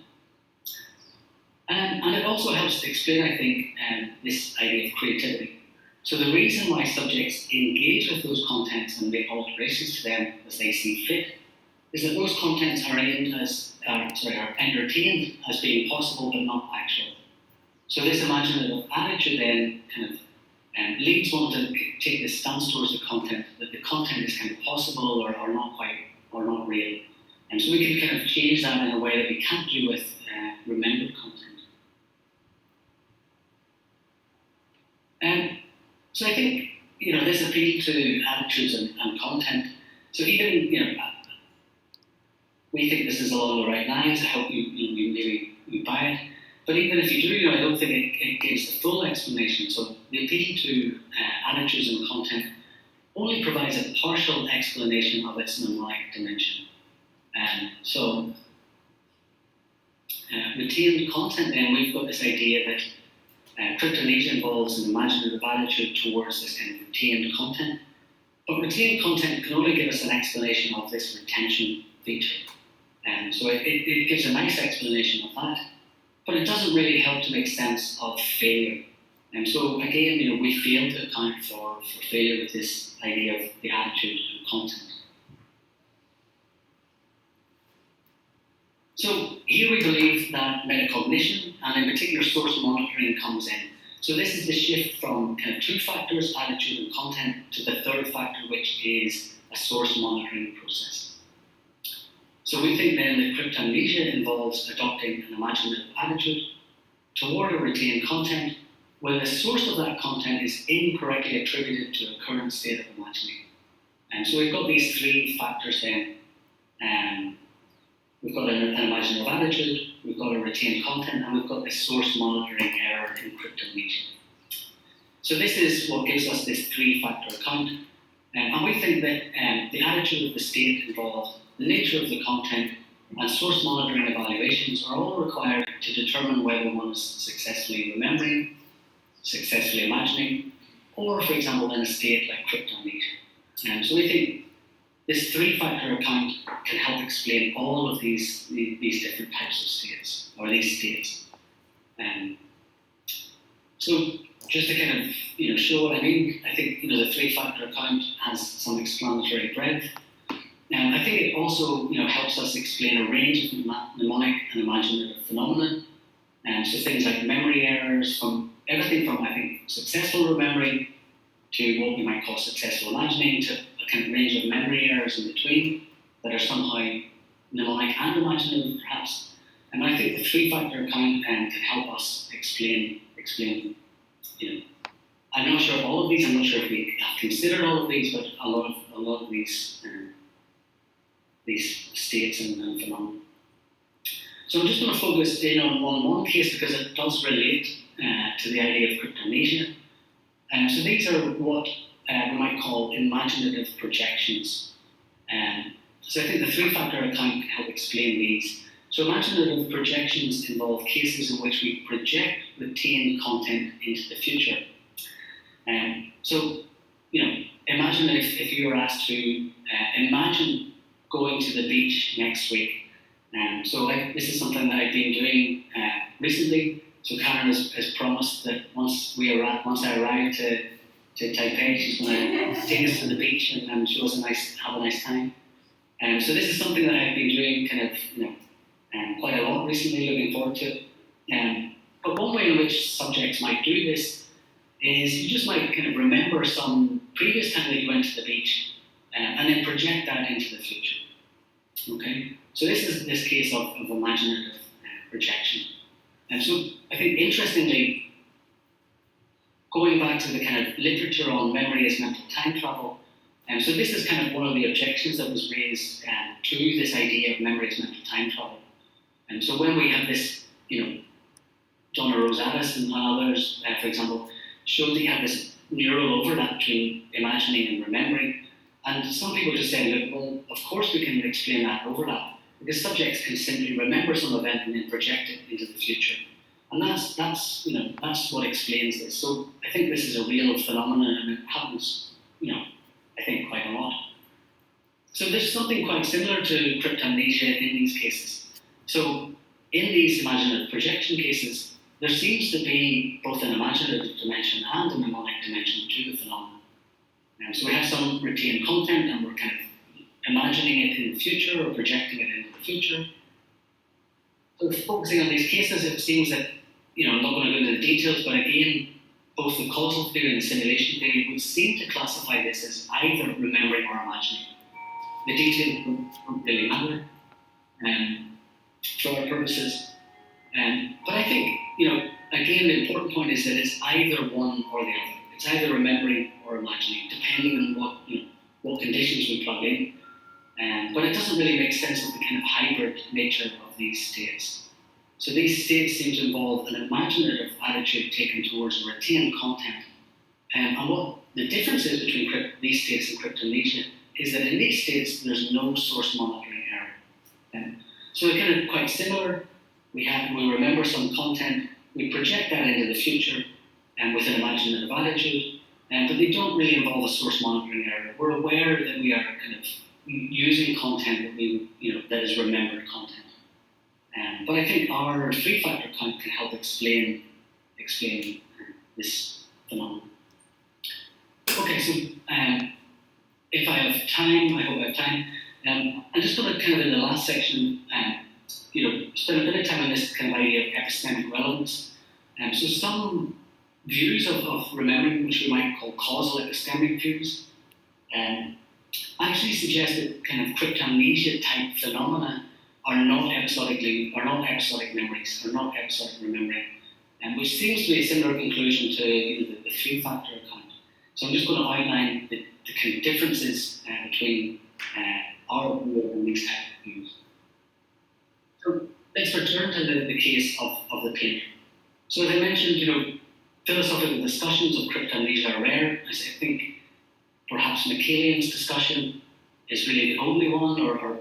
And it also helps to explain, I think, this idea of creativity. So the reason why subjects engage with those contents and make alterations to them as they see fit is that those contents are entertained as being possible but not actual. So this imaginative attitude then kind of leads one to take this stance towards the content, that the content is kind of possible or not quite, or not real. And so we can kind of change that in a way that we can't do with remembered content. So I think, this appeal to attitudes and content. So even, we think this is along the right lines. I hope you buy it. But even if you do, I don't think it gives the full explanation. So the appeal to attitudes and content only provides a partial explanation of its mnemonic dimension. So retained content, then we've got this idea that cryptomnesia involves an imaginative attitude towards this kind of retained content. But retained content can only give us an explanation of this retention feature. So it gives a nice explanation of that, but it doesn't really help to make sense of failure. And so again, we fail to account for failure with this idea of the attitude and content. So here we believe that metacognition, and in particular source monitoring, comes in. So this is the shift from kind of two factors, attitude and content, to the third factor, which is a source monitoring process. So we think then that cryptomnesia involves adopting an imaginative attitude toward a retained content when the source of that content is incorrectly attributed to a current state of imagining. And so we've got these three factors then. We've got an imaginative attitude, we've got a retained content, and we've got this source monitoring error in cryptomnesia. So this is what gives us this three-factor account. And we think that the attitude of the state involved, the nature of the content, and source monitoring evaluations are all required to determine whether one is successfully remembering, successfully imagining, or, for example, in a state like cryptomnesia. So we think this three-factor account can help explain all of these different types of states, or these states. So just to kind of show what I mean, I think the three-factor account has some explanatory breadth. I think it also helps us explain a range of mnemonic and imaginative phenomena. So things like memory errors, from everything from, I think, successful remembering to what we might call successful imagining, to a kind of range of memory errors in between that are somehow mnemonic and imaginative, perhaps. And I think the three-factor account can help us explain. I'm not sure of all of these. I'm not sure if we have considered all of these, but a lot of these states and phenomena. So I'm just going to focus in on one case because it does relate to the idea of cryptomnesia. So these are what we might call imaginative projections. So I think the three-factor account can help explain these. So imaginative projections involve cases in which we project retained content into the future. So, imagine if you were asked to imagine going to the beach next week. So this is something that I've been doing recently. So Karen has promised that once I arrive to Taipei, she's going to take us to the beach and show us have a nice time. So this is something that I've been doing kind of quite a lot recently, looking forward to it. But one way in which subjects might do this is you just might kind of remember some previous time that you went to the beach and then project that into the future. Okay? So this is this case of imaginative projection. And so I think interestingly, going back to the kind of literature on memory as mental time travel, so this is kind of one of the objections that was raised to this idea of memory as mental time travel. And so when we have this, Donna Rosatis and others, for example, showed that you have this neural overlap between imagining and remembering. And some people just say, look, well, of course we can explain that overlap, because subjects can simply remember some event and then project it into the future. And that's what explains this. So I think this is a real phenomenon, and it happens, I think quite a lot. So there's something quite similar to cryptomnesia in these cases. So in these imaginative projection cases, there seems to be both an imaginative dimension and a mnemonic dimension to the phenomenon. So we have some retained content, and we're kind of imagining it in the future or projecting it into the future. So focusing on these cases, it seems that, I'm not going to go into the details, but again, both the causal theory and the simulation theory would seem to classify this as either remembering or imagining. The details don't really matter for our purposes. But I think, again, the important point is that it's either one or the other. It's either remembering or imagining, depending on what conditions we plug in. But it doesn't really make sense of the kind of hybrid nature of these states. So these states seem to involve an imaginative attitude taken towards a retained content. And what the difference is between these states and cryptomnesia is that in these states, there's no source monitoring error. So they're kind of quite similar. We remember some content, we project that into the future with an imaginative attitude, but they don't really involve a source monitoring error. We're aware that we are kind of using content that is remembered content. But I think our three-factor count can help explain this phenomenon. Okay, so if I have time, I hope I have time, I'm just going to kind of in the last section, spend a bit of time on this kind of idea of epistemic relevance. So some views of remembering, which we might call causal epistemic views, actually suggest that kind of cryptomnesia type phenomena are not episodic memories, are not episodic remembering, which seems to be a similar conclusion to the three-factor account. So I'm just going to outline the kind of differences between our view and these type of views. So let's return to the case of the painter. So as I mentioned, philosophical discussions of cryptomnesia are rare. As I think perhaps McCarroll's discussion is really the only one, or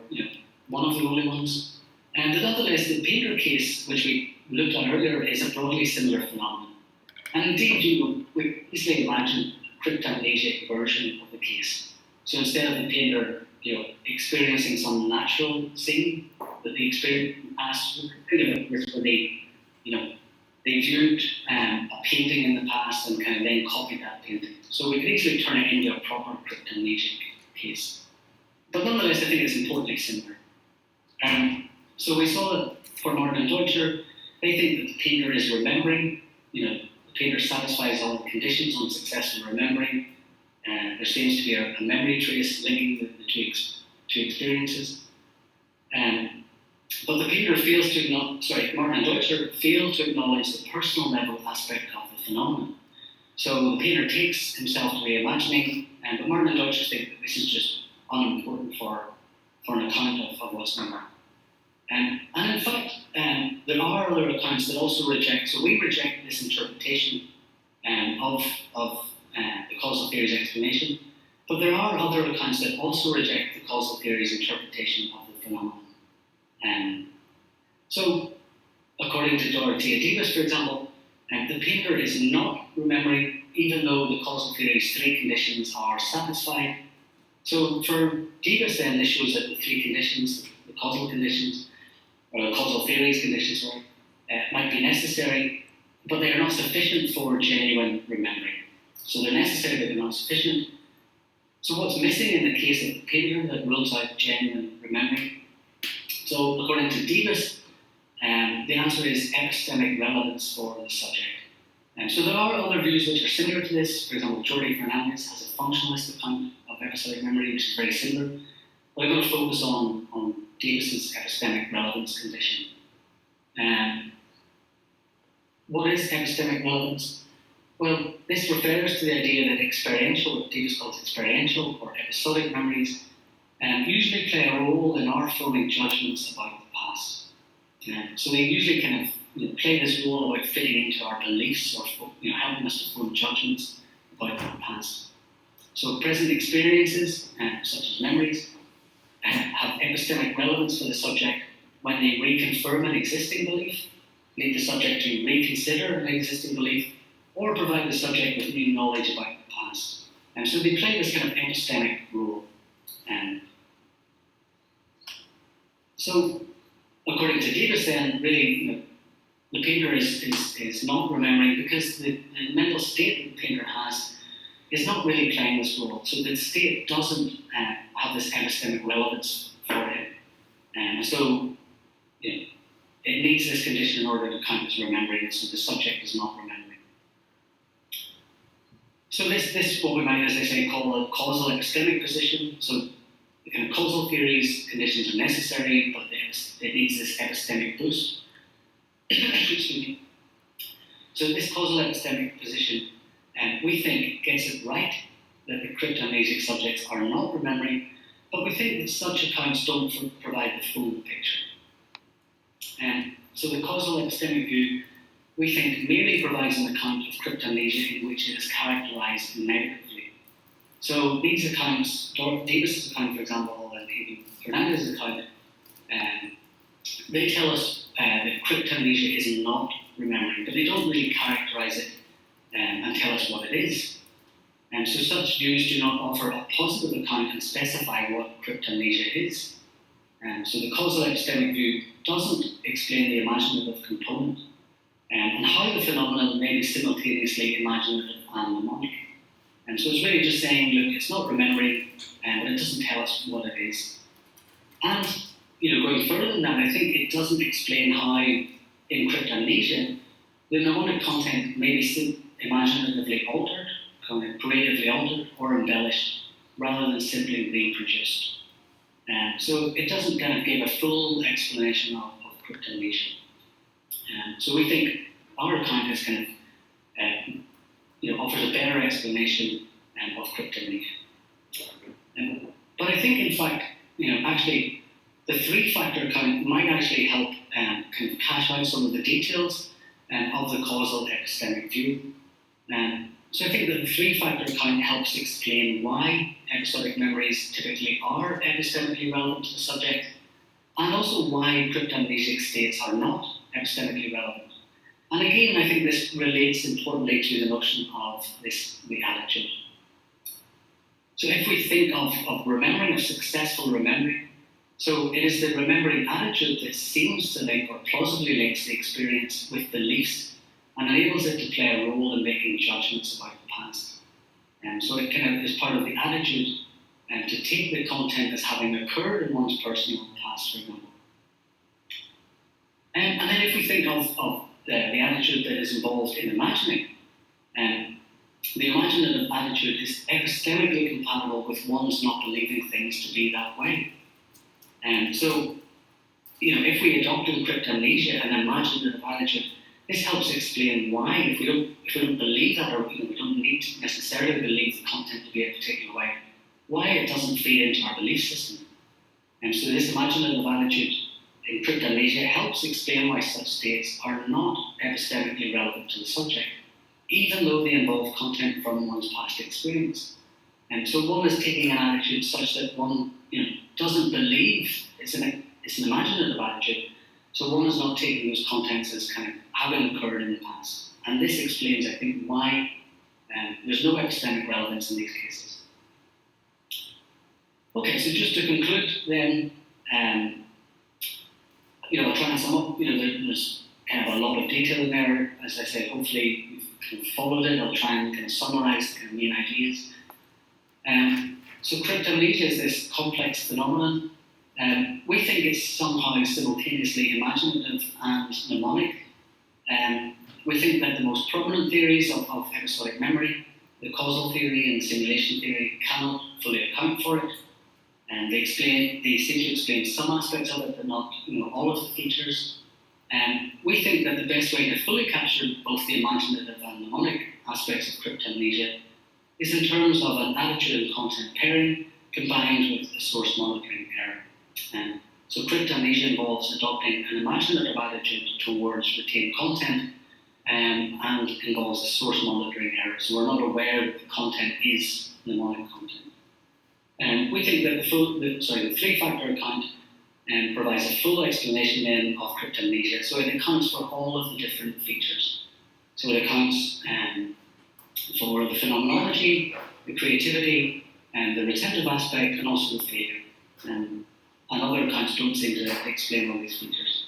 one of the only ones. But nonetheless, the painter case, which we looked at earlier, is a broadly similar phenomenon. And indeed, we easily imagine a cryptomnesic version of the case. So instead of the painter, experiencing some natural scene that they experienced in the past, kind of this where they viewed a painting in the past and kind of then copied that painting. So we could easily turn it into a proper cryptomnesic case. But nonetheless, I think it's importantly similar. So we saw that for Martin and Deutscher, they think that the painter is remembering. The painter satisfies all the conditions on successful remembering. There seems to be a memory trace linking the two experiences. But the painter Martin and Deutscher fail to acknowledge the personal level aspect of the phenomenon. So the painter takes himself to be imagining, but Martin and Deutscher think that this is just unimportant for an account of what's going on. And in fact, there are other accounts that also reject, so we reject this interpretation of the causal theory's explanation, but there are other accounts that also reject the causal theory's interpretation of the phenomenon. So, according to Dorothea Davis, for example, the painter is not remembering even though the causal theory's three conditions are satisfied. So for Davis then, this shows that the three conditions, the causal conditions, or the causal theory's conditions, might be necessary, but they are not sufficient for genuine remembering. So they're necessary, but they're not sufficient. So what's missing in the case of the painter that rules out genuine remembering? So according to Davis, The answer is epistemic relevance for the subject. So there are other views which are similar to this. For example, Jordi Fernandez has a functionalist account of episodic memory, which is very similar. But I'm going to focus on Davis's epistemic relevance condition. What is epistemic relevance? Well, this refers to the idea that experiential, what Davis calls experiential or episodic memories, usually play a role in our forming judgments about the past. So they usually kind of play this role about fitting into our beliefs or helping us to form judgments about the past. So present experiences, such as memories, have epistemic relevance for the subject when they reconfirm an existing belief, lead the subject to reconsider an existing belief, or provide the subject with new knowledge about the past. And so they play this kind of epistemic role. So, according to Davis, then, really, the painter is not remembering because the mental state that the painter has is not really playing this role. So the state doesn't have this epistemic relevance for him. So it needs this condition in order to count as remembering, so the subject is not remembering. So this is what we might, as I say, call a causal epistemic position. So the kind of causal theories conditions are necessary, but it needs this epistemic boost. Excuse me. So this causal epistemic position, we think gets it right that the cryptomnesic subjects are not remembering, but we think that such accounts don't provide the full picture. So the causal epistemic view, we think, merely provides an account of cryptomnesia in which it is characterized negatively. So these accounts, Davis's account, for example, and even Fernandez's account, they tell us that cryptomnesia is not remembering, but they don't really characterize it and tell us what it is. So such views do not offer a positive account and specify what cryptomnesia is. So the causal epistemic view doesn't explain the imaginative component and how the phenomenon may be simultaneously imaginative and mnemonic. So it's really just saying, look, it's not remembering, but it doesn't tell us what it is. And going further than that, I think it doesn't explain how in cryptomnesia the mnemonic content may be imaginatively altered, kind of creatively altered, or embellished, rather than simply reproduced. So it doesn't kind of give a full explanation of cryptomnesia. So we think our account is kind of offers a better explanation of cryptomnesia. But I think, in fact, actually, the three-factor account might actually help kind of cash out some of the details of the causal epistemic view. So I think that the three-factor account helps explain why episodic memories typically are epistemically relevant to the subject, and also why cryptomnesic states are not epistemically relevant. And again, I think this relates importantly to the notion of the attitude. So if we think of remembering, of successful remembering, so it is the remembering attitude that seems to link or plausibly links the experience with beliefs and enables it to play a role in making judgments about the past. So it kind of is part of the attitude to take the content as having occurred in one's personal past, for example. And then if we think of the attitude that is involved in imagining, the imaginative attitude is epistemically compatible with one's not believing things to be that way. So, if we adopt in cryptomnesia an imaginative attitude, this helps explain why, if we don't believe that, or we don't need to necessarily believe the content to be a particular way, why it doesn't feed into our belief system. So this imaginative attitude in cryptomnesia helps explain why such states are not epistemically relevant to the subject, even though they involve content from one's past experience. So one is taking an attitude such that one doesn't believe it's an imaginative attitude, so one is not taking those contents as kind of having occurred in the past. And this explains, I think, why there's no epistemic relevance in these cases. Okay, so just to conclude then, I'll try and sum up, there's kind of a lot of detail in there. As I said, hopefully you've kind of followed it. I'll try and kind of summarize the kind of main ideas. So cryptomnesia is this complex phenomenon We think it's somehow simultaneously imaginative and mnemonic. We think that the most prominent theories of episodic memory, the causal theory and simulation theory, cannot fully account for it. And they seem to explain some aspects of it, but not all of the features. We think that the best way to fully capture both the imaginative and mnemonic aspects of cryptomnesia is in terms of an attitude and content pairing combined with a source monitoring error. So cryptomnesia involves adopting an imaginative attitude towards retained content and involves a source monitoring error. So we're not aware that the content is mnemonic content. We think that the three-factor account provides a full explanation then of cryptomnesia. So it accounts for all of the different features. So it accounts for the phenomenology, the creativity, and the retentive aspect, and also the failure. And other accounts don't seem to explain all these features.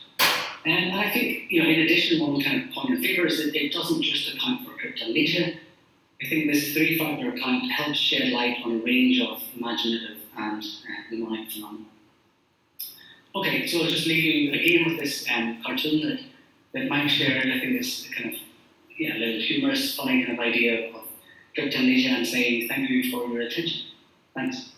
And I think, in addition, one kind of point in favour is that it doesn't just account for cryptomnesia. I think this three-factor account helps shed light on a range of imaginative and mnemonic phenomena. Okay, so I'll just leave you again with this cartoon that Mike shared. I think it's kind of a little humorous, funny kind of idea of cryptomnesia, and saying thank you for your attention. Thanks.